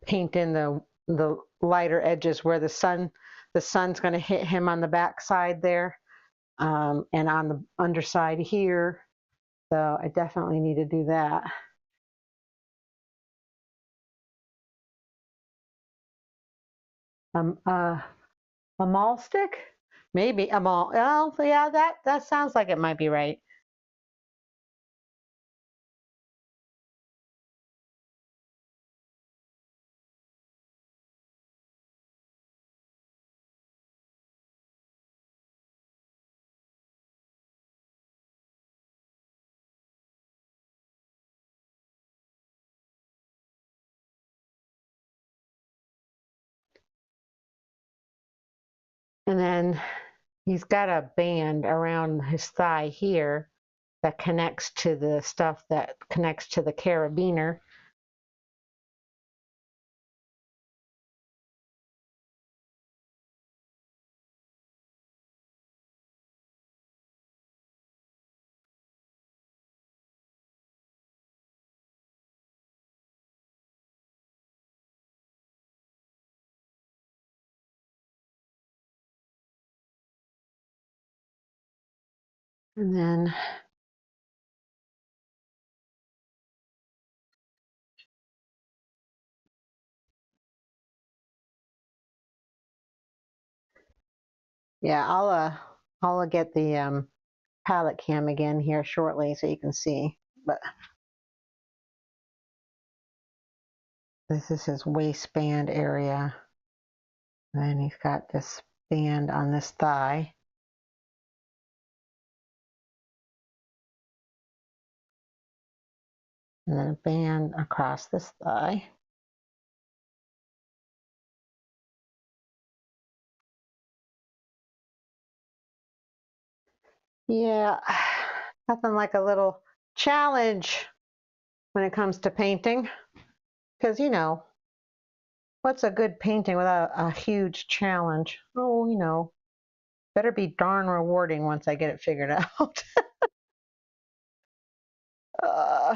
paint in the lighter edges where the sun's going to hit him on the back side there, and on the underside here. So I definitely need to do that. Um, uh, a mall stick, maybe a mall. Oh, yeah, that sounds like it might be right. And then he's got a band around his thigh here that connects to the stuff that connects to the carabiner. And then Yeah, I'll get the palette cam again here shortly so you can see. But this is his waistband area. And then he's got this band on this thigh. And then a band across this thigh. Yeah, nothing like a little challenge when it comes to painting. Because, what's a good painting without a huge challenge? Oh, better be darn rewarding once I get it figured out. uh,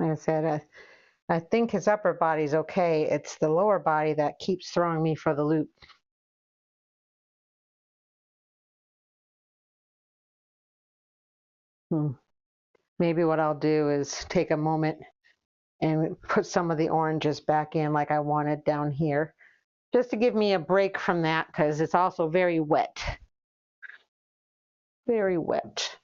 like I said, I think his upper body's okay. It's the lower body that keeps throwing me for the loop. Maybe what I'll do is take a moment and put some of the oranges back in like I wanted down here, just to give me a break from that because it's also very wet. Very wet.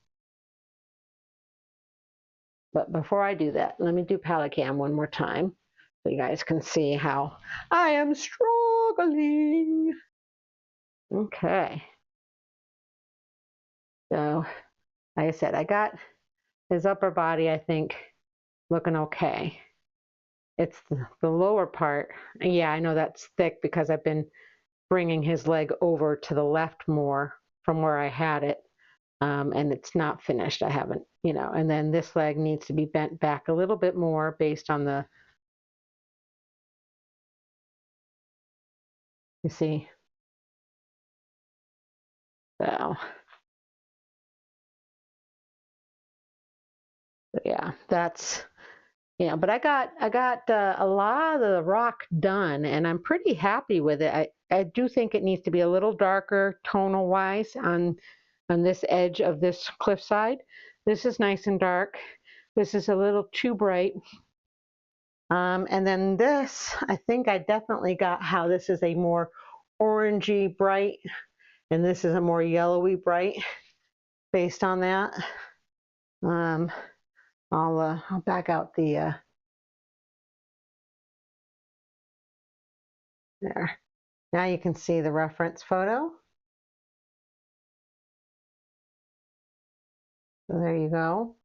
But before I do that, let me do palette cam one more time so you guys can see how I am struggling. Okay. So, like I said, I got his upper body, I think, looking okay. It's the lower part. Yeah, I know that's thick because I've been bringing his leg over to the left more from where I had it. And it's not finished. I haven't, and then this leg needs to be bent back a little bit more based on the, you see, so yeah, that's, but I got a lot of the rock done, and I'm pretty happy with it. I do think it needs to be a little darker tonal wise on this edge of this cliffside. This is nice and dark. This is a little too bright. And then this, I think I definitely got how this is a more orangey bright, and this is a more yellowy bright based on that. Um, I'll back out the there. Now you can see the reference photo. So there you go.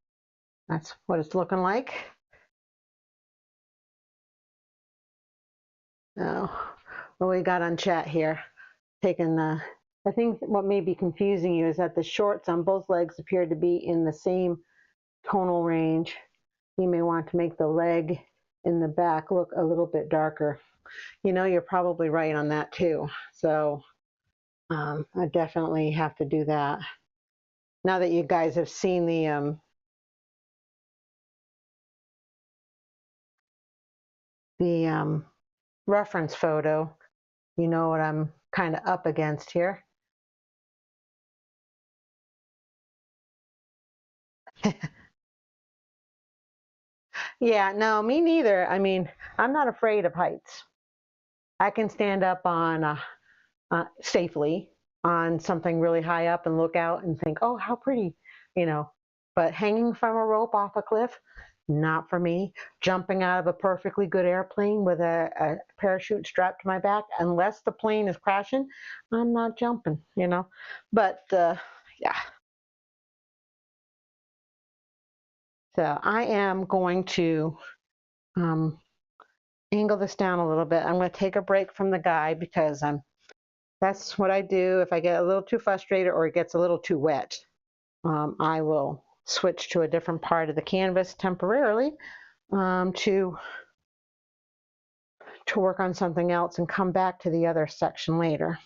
That's what it's looking like. Now, what we got on chat here? Taking the, I think what may be confusing you is that the shorts on both legs appear to be in the same tonal range. You may want to make the leg in the back look a little bit darker. You're probably right on that too. So I definitely have to do that. Now that you guys have seen the reference photo, you know what I'm kind of up against here. Yeah, no, me neither. I mean, I'm not afraid of heights. I can stand up on safely on something really high up and look out and think, oh, how pretty, you know. But hanging from a rope off a cliff, not for me. Jumping out of a perfectly good airplane with a parachute strapped to my back, unless the plane is crashing, I'm not jumping. But yeah. So I am going to um, angle this down a little bit. I'm going to take a break from the guy because that's what I do if I get a little too frustrated or it gets a little too wet. I will switch to a different part of the canvas temporarily to work on something else and come back to the other section later.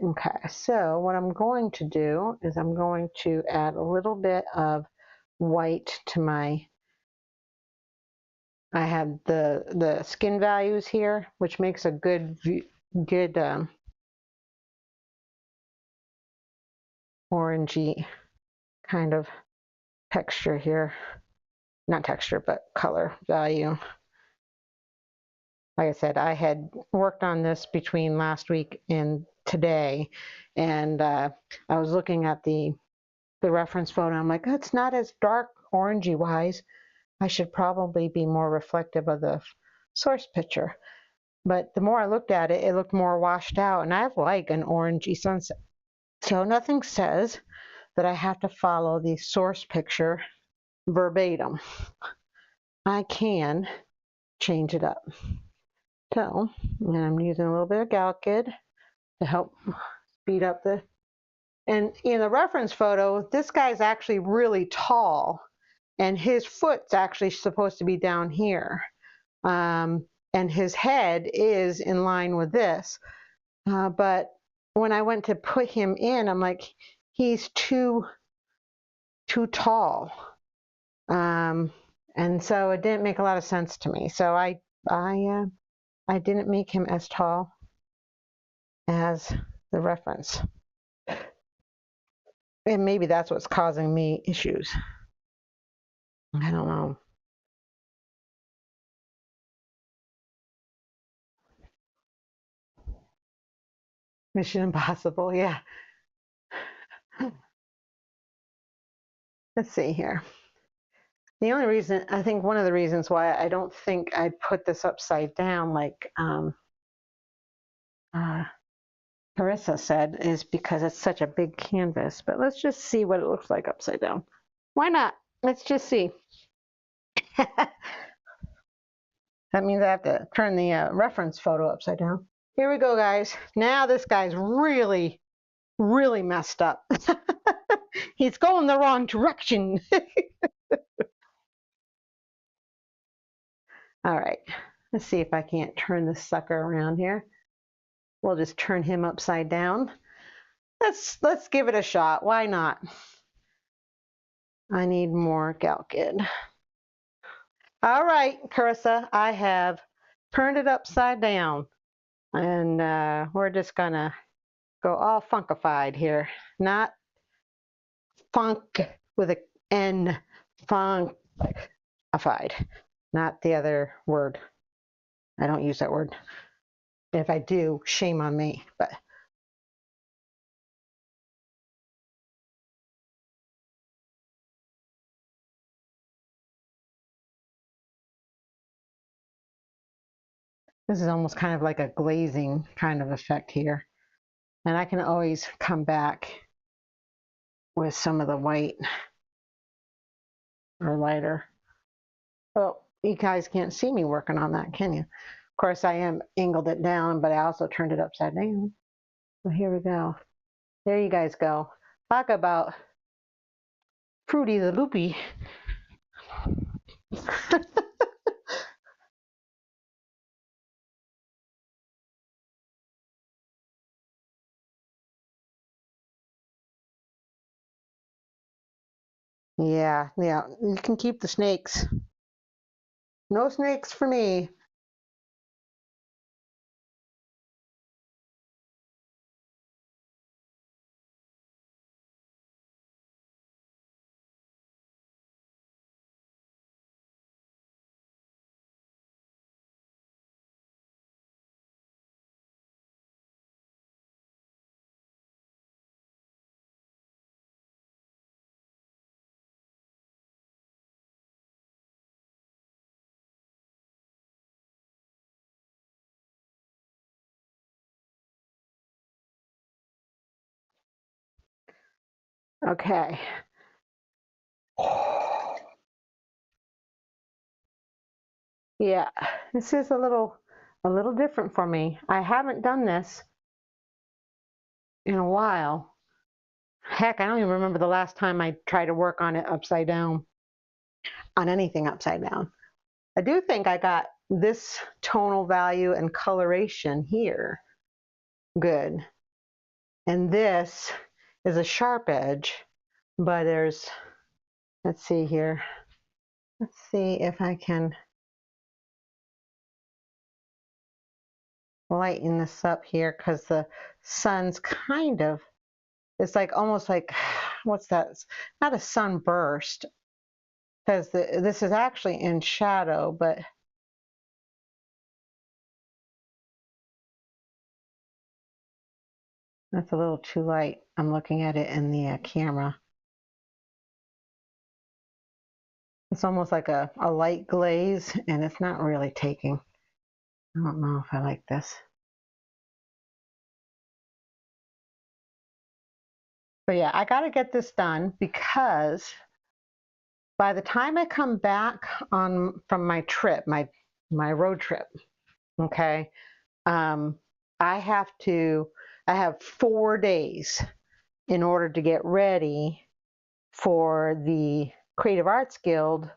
Okay, so what I'm going to do is I'm going to add a little bit of white to my I have the skin values here, which makes a good orangey kind of texture here. Not texture, but color value. Like I said, I had worked on this between last week and today, and I was looking at the reference photo. I'm like, it's not as dark orangey wise. I should probably be more reflective of the source picture. But the more I looked at it, it looked more washed out, and I like an orangey sunset. So nothing says that I have to follow the source picture verbatim. I can change it up. So, and I'm using a little bit of Galkid to help speed up the, and in the reference photo, this guy's actually really tall, and his foot's actually supposed to be down here. And his head is in line with this. But when I went to put him in, I'm like, he's too tall. And so it didn't make a lot of sense to me. So I didn't make him as tall as the reference. And maybe that's what's causing me issues. I don't know. Mission Impossible, yeah. Let's see here. The only reason, I think one of the reasons why I don't think I put this upside down like Carissa said is because it's such a big canvas. But let's just see what it looks like upside down. Why not? Let's just see. That means I have to turn the reference photo upside down. Here we go, guys. Now this guy's really, really messed up. He's going the wrong direction. All right, let's see if I can't turn this sucker around here. We'll just turn him upside down. Let's give it a shot. Why not? I need more Galkid. All right, Carissa, I have turned it upside down, and we're just gonna go all funkified here. Not funk with a N, funkified, not the other word. I don't use that word. If I do, shame on me. But this is almost kind of like a glazing kind of effect here. And I can always come back with some of the white or lighter. Oh, you guys can't see me working on that, can you? Of course, I am angled it down, but I also turned it upside down. So here we go. There you guys go. Talk about Fruity the Loopy. Yeah, you can keep the snakes. No snakes for me. Okay. Yeah, this is a little different for me. I haven't done this in a while. Heck, I don't even remember the last time I tried to work on it upside down, on anything upside down. I do think I got this tonal value and coloration here good. And this is a sharp edge, but there's, let's see here. Let's see if I can lighten this up here because the sun's kind of, it's like almost like, what's that? It's not a sunburst because this is actually in shadow, but that's a little too light. I'm looking at it in the camera. It's almost like a light glaze, and it's not really taking. I don't know if I like this. But yeah, I got to get this done because by the time I come back from my trip, my road trip, okay, um, I have 4 days in order to get ready for the Creative Arts Guild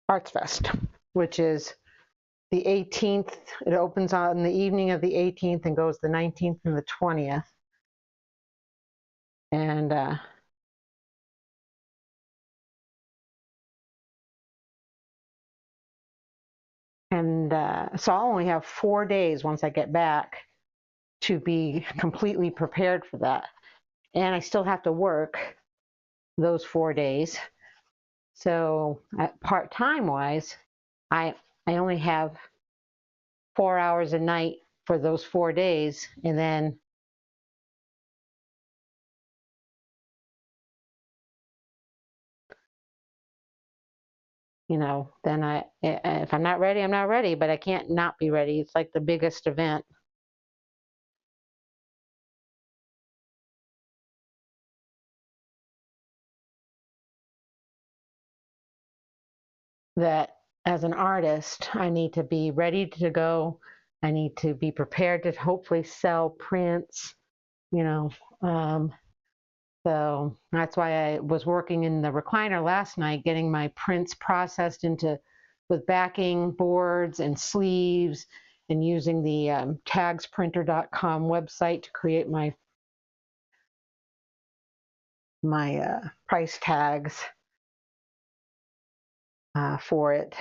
ArtsFest, which is the 18th. It opens on the evening of the 18th and goes the 19th and the 20th. And so I'll only have 4 days once I get back to be completely prepared for that. And I still have to work those 4 days. So part-time wise, I only have 4 hours a night for those 4 days, and then then if I'm not ready, I'm not ready, but I can't not be ready. It's like the biggest event. That as an artist, I need to be ready to go. I need to be prepared to hopefully sell prints, you know. So that's why I was working in the recliner last night, getting my prints processed with backing boards and sleeves, and using the tagsprinter.com website to create my price tags for it.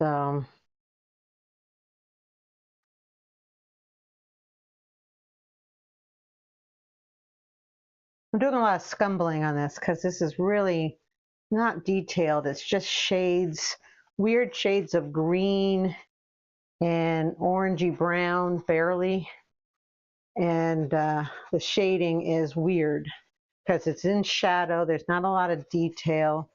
So I'm doing a lot of scumbling on this because this is really not detailed. It's just shades, weird shades of green and orangey brown, barely. And the shading is weird because it's in shadow. There's not a lot of detail.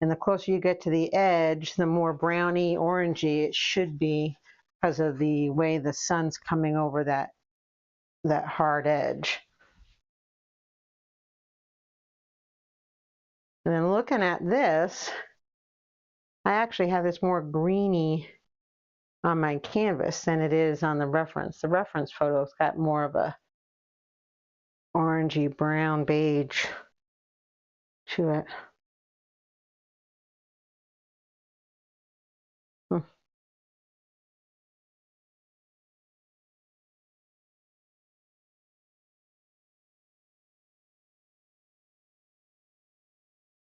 And the closer you get to the edge, the more browny, orangey it should be because of the way the sun's coming over that hard edge. And then looking at this, I actually have this more greeny on my canvas than it is on the reference. The reference photo's got more of a orangey brown beige to it.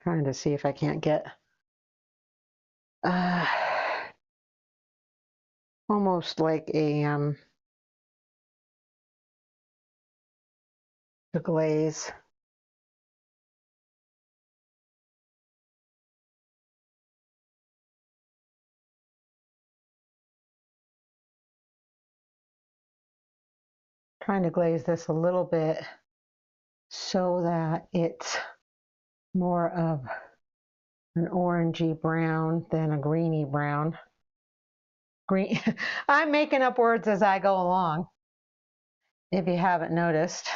Trying to see if I can't get almost like a glaze. Trying to glaze this a little bit so that it's more of an orangey brown than a greeny brown. Green. I'm making up words as I go along, if you haven't noticed.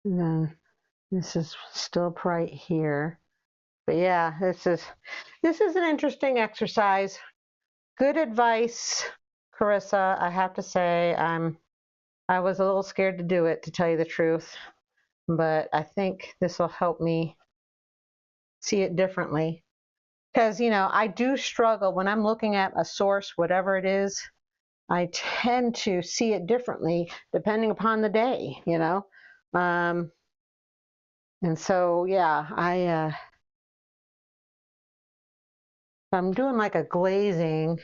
And then this is still bright here. But yeah, this is an interesting exercise. Good advice, Carissa. I have to say, I was a little scared to do it, to tell you the truth, but I think this will help me see it differently. Because I do struggle when I'm looking at a source, whatever it is. I tend to see it differently depending upon the day, you know. And so, yeah, I'm doing like a glazing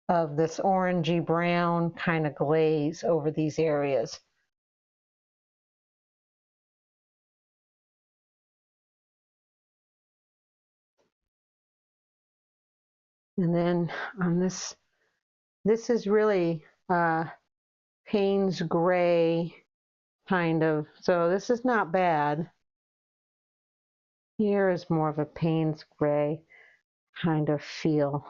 of this orangey brown kind of glaze over these areas. And then on this is really Payne's gray kind of, so this is not bad. Here is more of a Payne's gray kind of feel.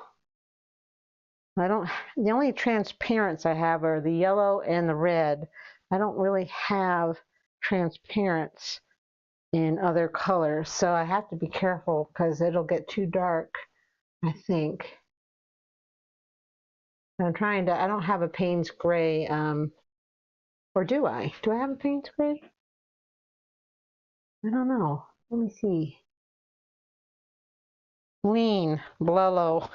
The only transparents I have are the yellow and the red. I don't really have transparents in other colors, so I have to be careful because it'll get too dark, I think. I don't have a Payne's gray, or do I? Do I have a Payne's gray? I don't know. Let me see. Lean, Blello.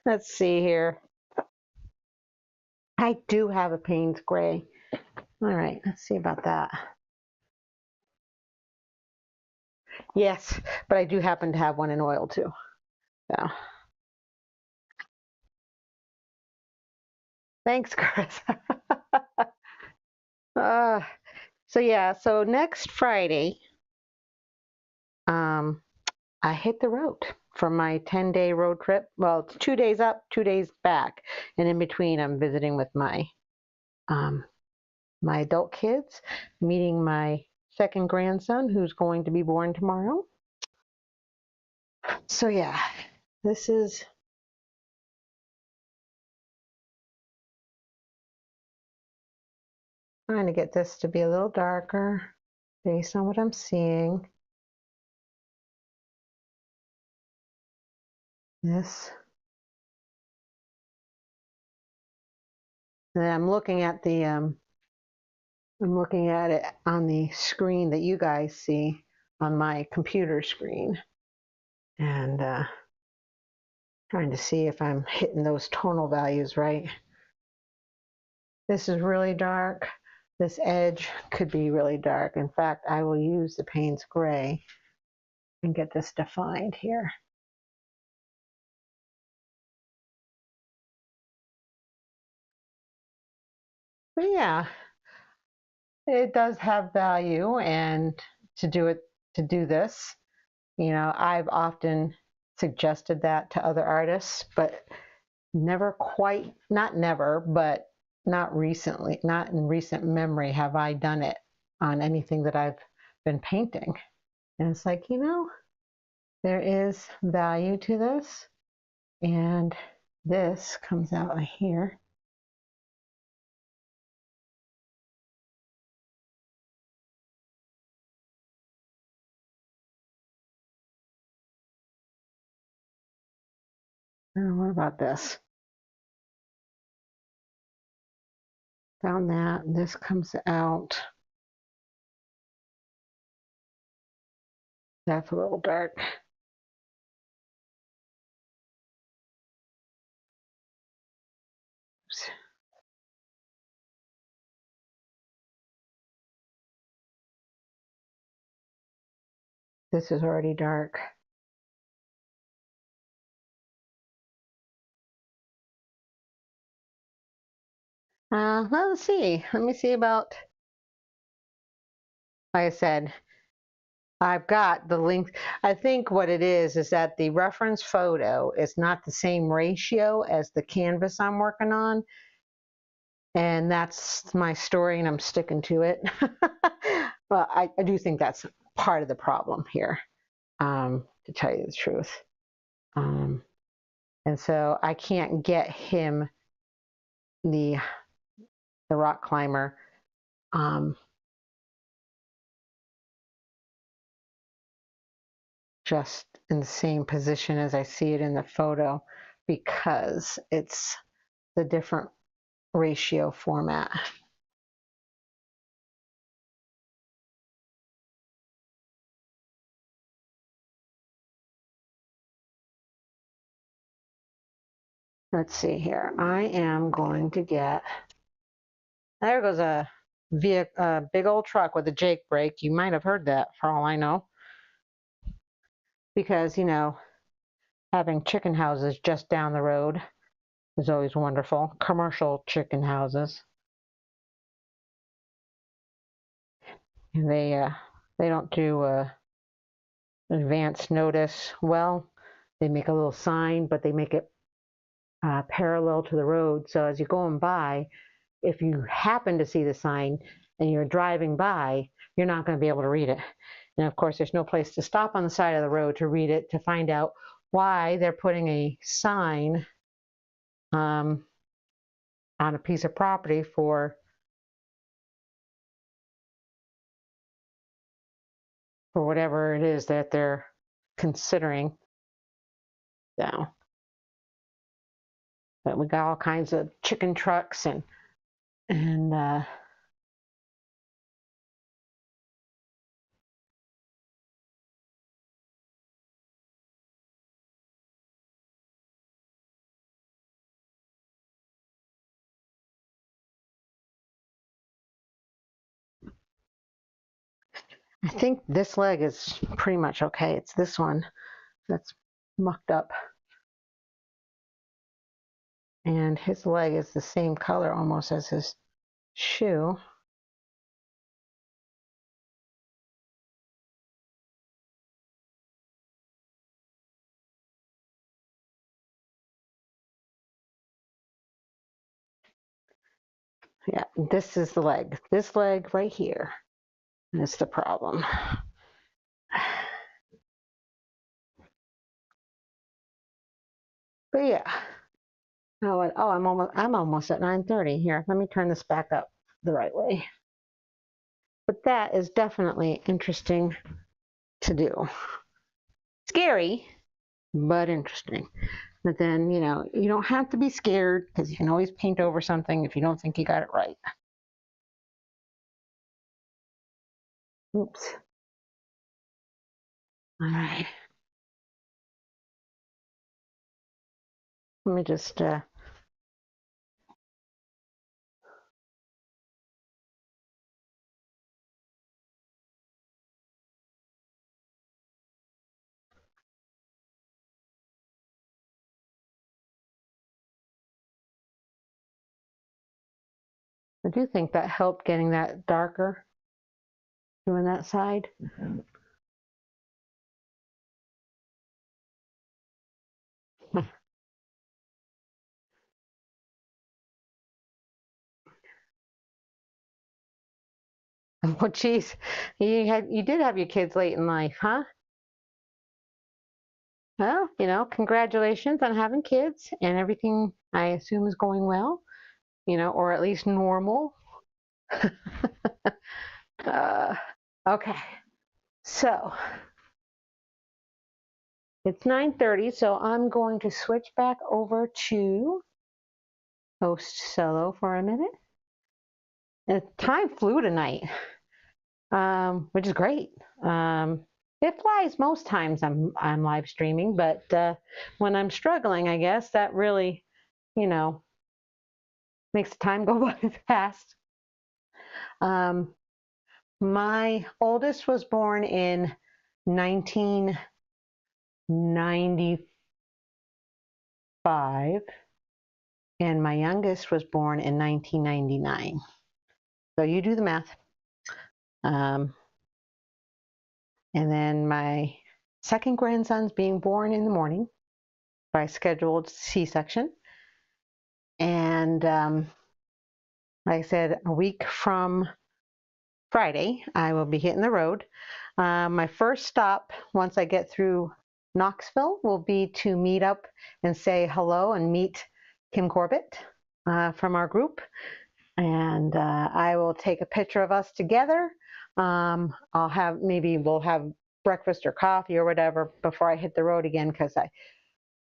Let's see here. I do have a Payne's gray. All right, let's see about that. Yes, but I do happen to have one in oil too. So. Thanks, Chris. So yeah, so next Friday, I hit the road for my 10-day road trip. Well, it's 2 days up, 2 days back, and in between, I'm visiting with my my adult kids, meeting my second grandson who's going to be born tomorrow. So yeah, this is trying to get this to be a little darker based on what I'm seeing. This. And I'm looking at it on the screen that you guys see on my computer screen, and trying to see if I'm hitting those tonal values right. This is really dark. This edge could be really dark. In fact, I will use the Payne's gray and get this defined here. But yeah, it does have value, and to do this, you know, I've often suggested that to other artists, but never quite, not never, but not recently, not in recent memory have I done it on anything that I've been painting. And it's like, you know, there is value to this. And this comes out here. Oh, what about this? Found that. This comes out. That's a little dark. Oops. This is already dark. Well, let's see. Let me see about, like I said, I've got the link. I think what it is that the reference photo is not the same ratio as the canvas I'm working on. And that's my story, and I'm sticking to it. Well, I do think that's part of the problem here, to tell you the truth. And so I can't get him, the rock climber, just in the same position as I see it in the photo, because it's the different ratio format. Let's see here. I am going to get, there goes a big old truck with a Jake brake. You might have heard that for all I know. Because, having chicken houses just down the road is always wonderful. Commercial chicken houses. And they don't do advance notice. Well, they make a little sign, but they make it parallel to the road. So as you're going by, if you happen to see the sign and you're driving by, you're not going to be able to read it. And of course, there's no place to stop on the side of the road to read it to find out why they're putting a sign on a piece of property for whatever it is that they're considering. So, but we got all kinds of chicken trucks and I think this leg is pretty much okay. It's this one that's mucked up. And his leg is the same color almost as his shoe. Yeah, this is the leg. This leg right here is the problem. But yeah. Oh, I'm almost at 9:30 here. Let me turn this back up the right way. But that is definitely interesting to do. Scary, but interesting. But then, you don't have to be scared because you can always paint over something if you don't think you got it right. Oops. All right. Let me just I do think that helped getting that darker, doing that side. Oh, geez, you did have your kids late in life, huh? Well, congratulations on having kids and everything. I assume is going well, or at least normal. uh, okay, so it's 9:30, so I'm going to switch back over to host solo for a minute. And time flew tonight, which is great. It flies most times I'm live streaming, but when I'm struggling, I guess that really, makes the time go by fast. My oldest was born in 1995, and my youngest was born in 1999. So you do the math. And then my second grandson's being born in the morning by scheduled C-section. And like I said, a week from Friday, I will be hitting the road. My first stop, once I get through Knoxville, will be to meet up and say hello and meet Kim Corbett from our group. And I will take a picture of us together. We'll have breakfast or coffee or whatever before I hit the road again, because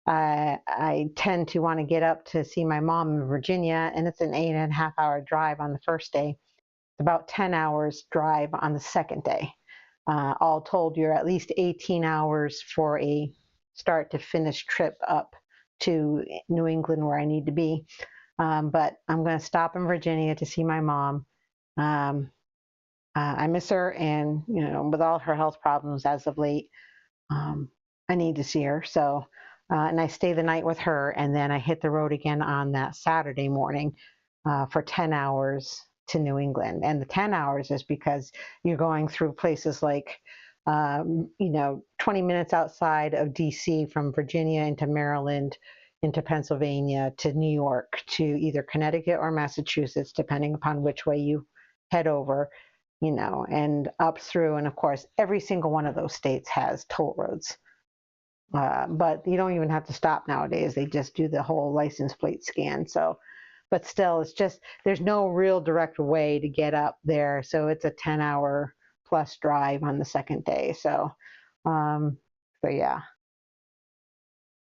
I tend to want to get up to see my mom in Virginia, and it's an 8.5-hour drive on the first day. It's about 10 hours drive on the second day. All told, you're at least 18 hours for a start to finish trip up to New England where I need to be. But I'm going to stop in Virginia to see my mom. I miss her, and with all her health problems as of late, I need to see her. So, and I stay the night with her, and then I hit the road again on that Saturday morning for 10 hours to New England. And the 10 hours is because you're going through places like, 20 minutes outside of DC, from Virginia into Maryland, into Pennsylvania, to New York, to either Connecticut or Massachusetts, depending upon which way you head over, and up through. And of course, every single one of those states has toll roads. But you don't even have to stop nowadays. They just do the whole license plate scan. So, but still, it's just, there's no real direct way to get up there. So it's a 10-hour plus drive on the second day. So, yeah.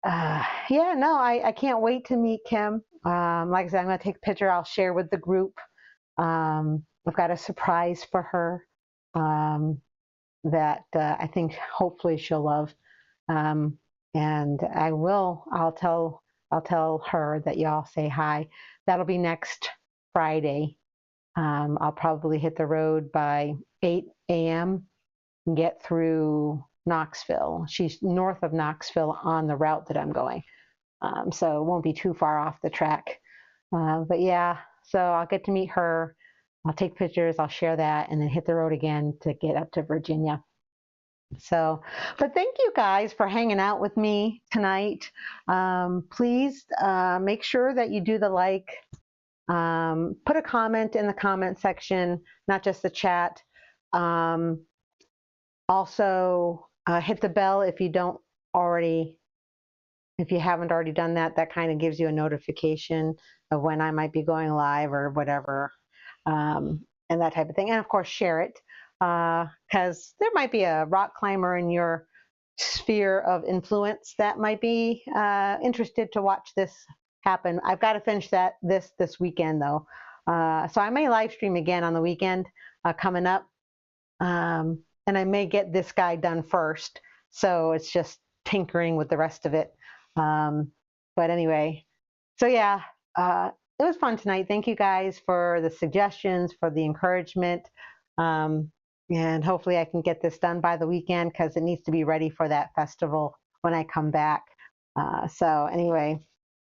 Yeah, no, I can't wait to meet Kim. Like I said, I'm going to take a picture. I'll share with the group. I've got a surprise for her that I think hopefully she'll love. And I'll tell her that y'all say hi. That'll be next Friday. I'll probably hit the road by 8 a.m. and get through Knoxville. She's north of Knoxville on the route that I'm going. So it won't be too far off the track. But yeah, so I'll get to meet her. I'll take pictures, I'll share that, and then hit the road again to get up to Virginia. So, but thank you guys for hanging out with me tonight. Please make sure that you do the like. Put a comment in the comment section, not just the chat. Also, hit the bell if you haven't already done that. That kind of gives you a notification of when I might be going live or whatever, and that type of thing. And of course, share it, because there might be a rock climber in your sphere of influence that might be interested to watch this happen. I've got to finish this weekend though, so I may live stream again on the weekend coming up, and I may get this guy done first. So it's just tinkering with the rest of it. But anyway, so yeah, it was fun tonight. Thank you guys for the suggestions, for the encouragement. And hopefully I can get this done by the weekend, because it needs to be ready for that festival when I come back. So anyway,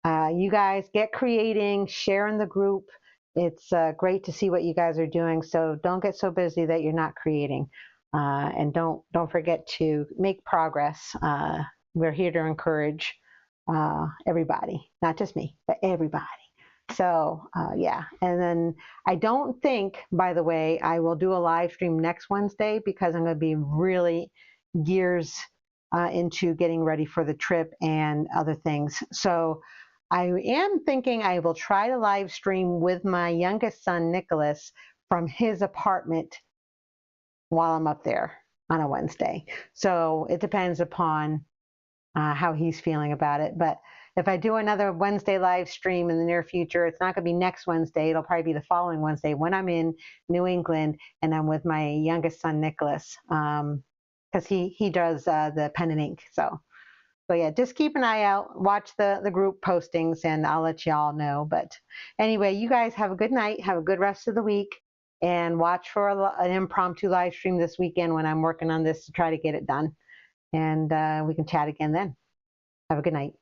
you guys get creating, share in the group. It's great to see what you guys are doing. So don't get so busy that you're not creating. And don't forget to make progress. We're here to encourage everybody, not just me, but everybody. So yeah, and then I don't think, by the way, I will do a live stream next Wednesday, because I'm going to be really gears into getting ready for the trip and other things. So I am thinking I will try to live stream with my youngest son, Nicholas, from his apartment while I'm up there on a Wednesday. So it depends upon how he's feeling about it. But if I do another Wednesday live stream in the near future, it's not going to be next Wednesday. It'll probably be the following Wednesday when I'm in New England and I'm with my youngest son, Nicholas, because he does the pen and ink. So yeah, just keep an eye out, watch the group postings, and I'll let y'all know. But anyway, you guys have a good night. Have a good rest of the week. And watch for an impromptu live stream this weekend when I'm working on this to try to get it done. And we can chat again then. Have a good night.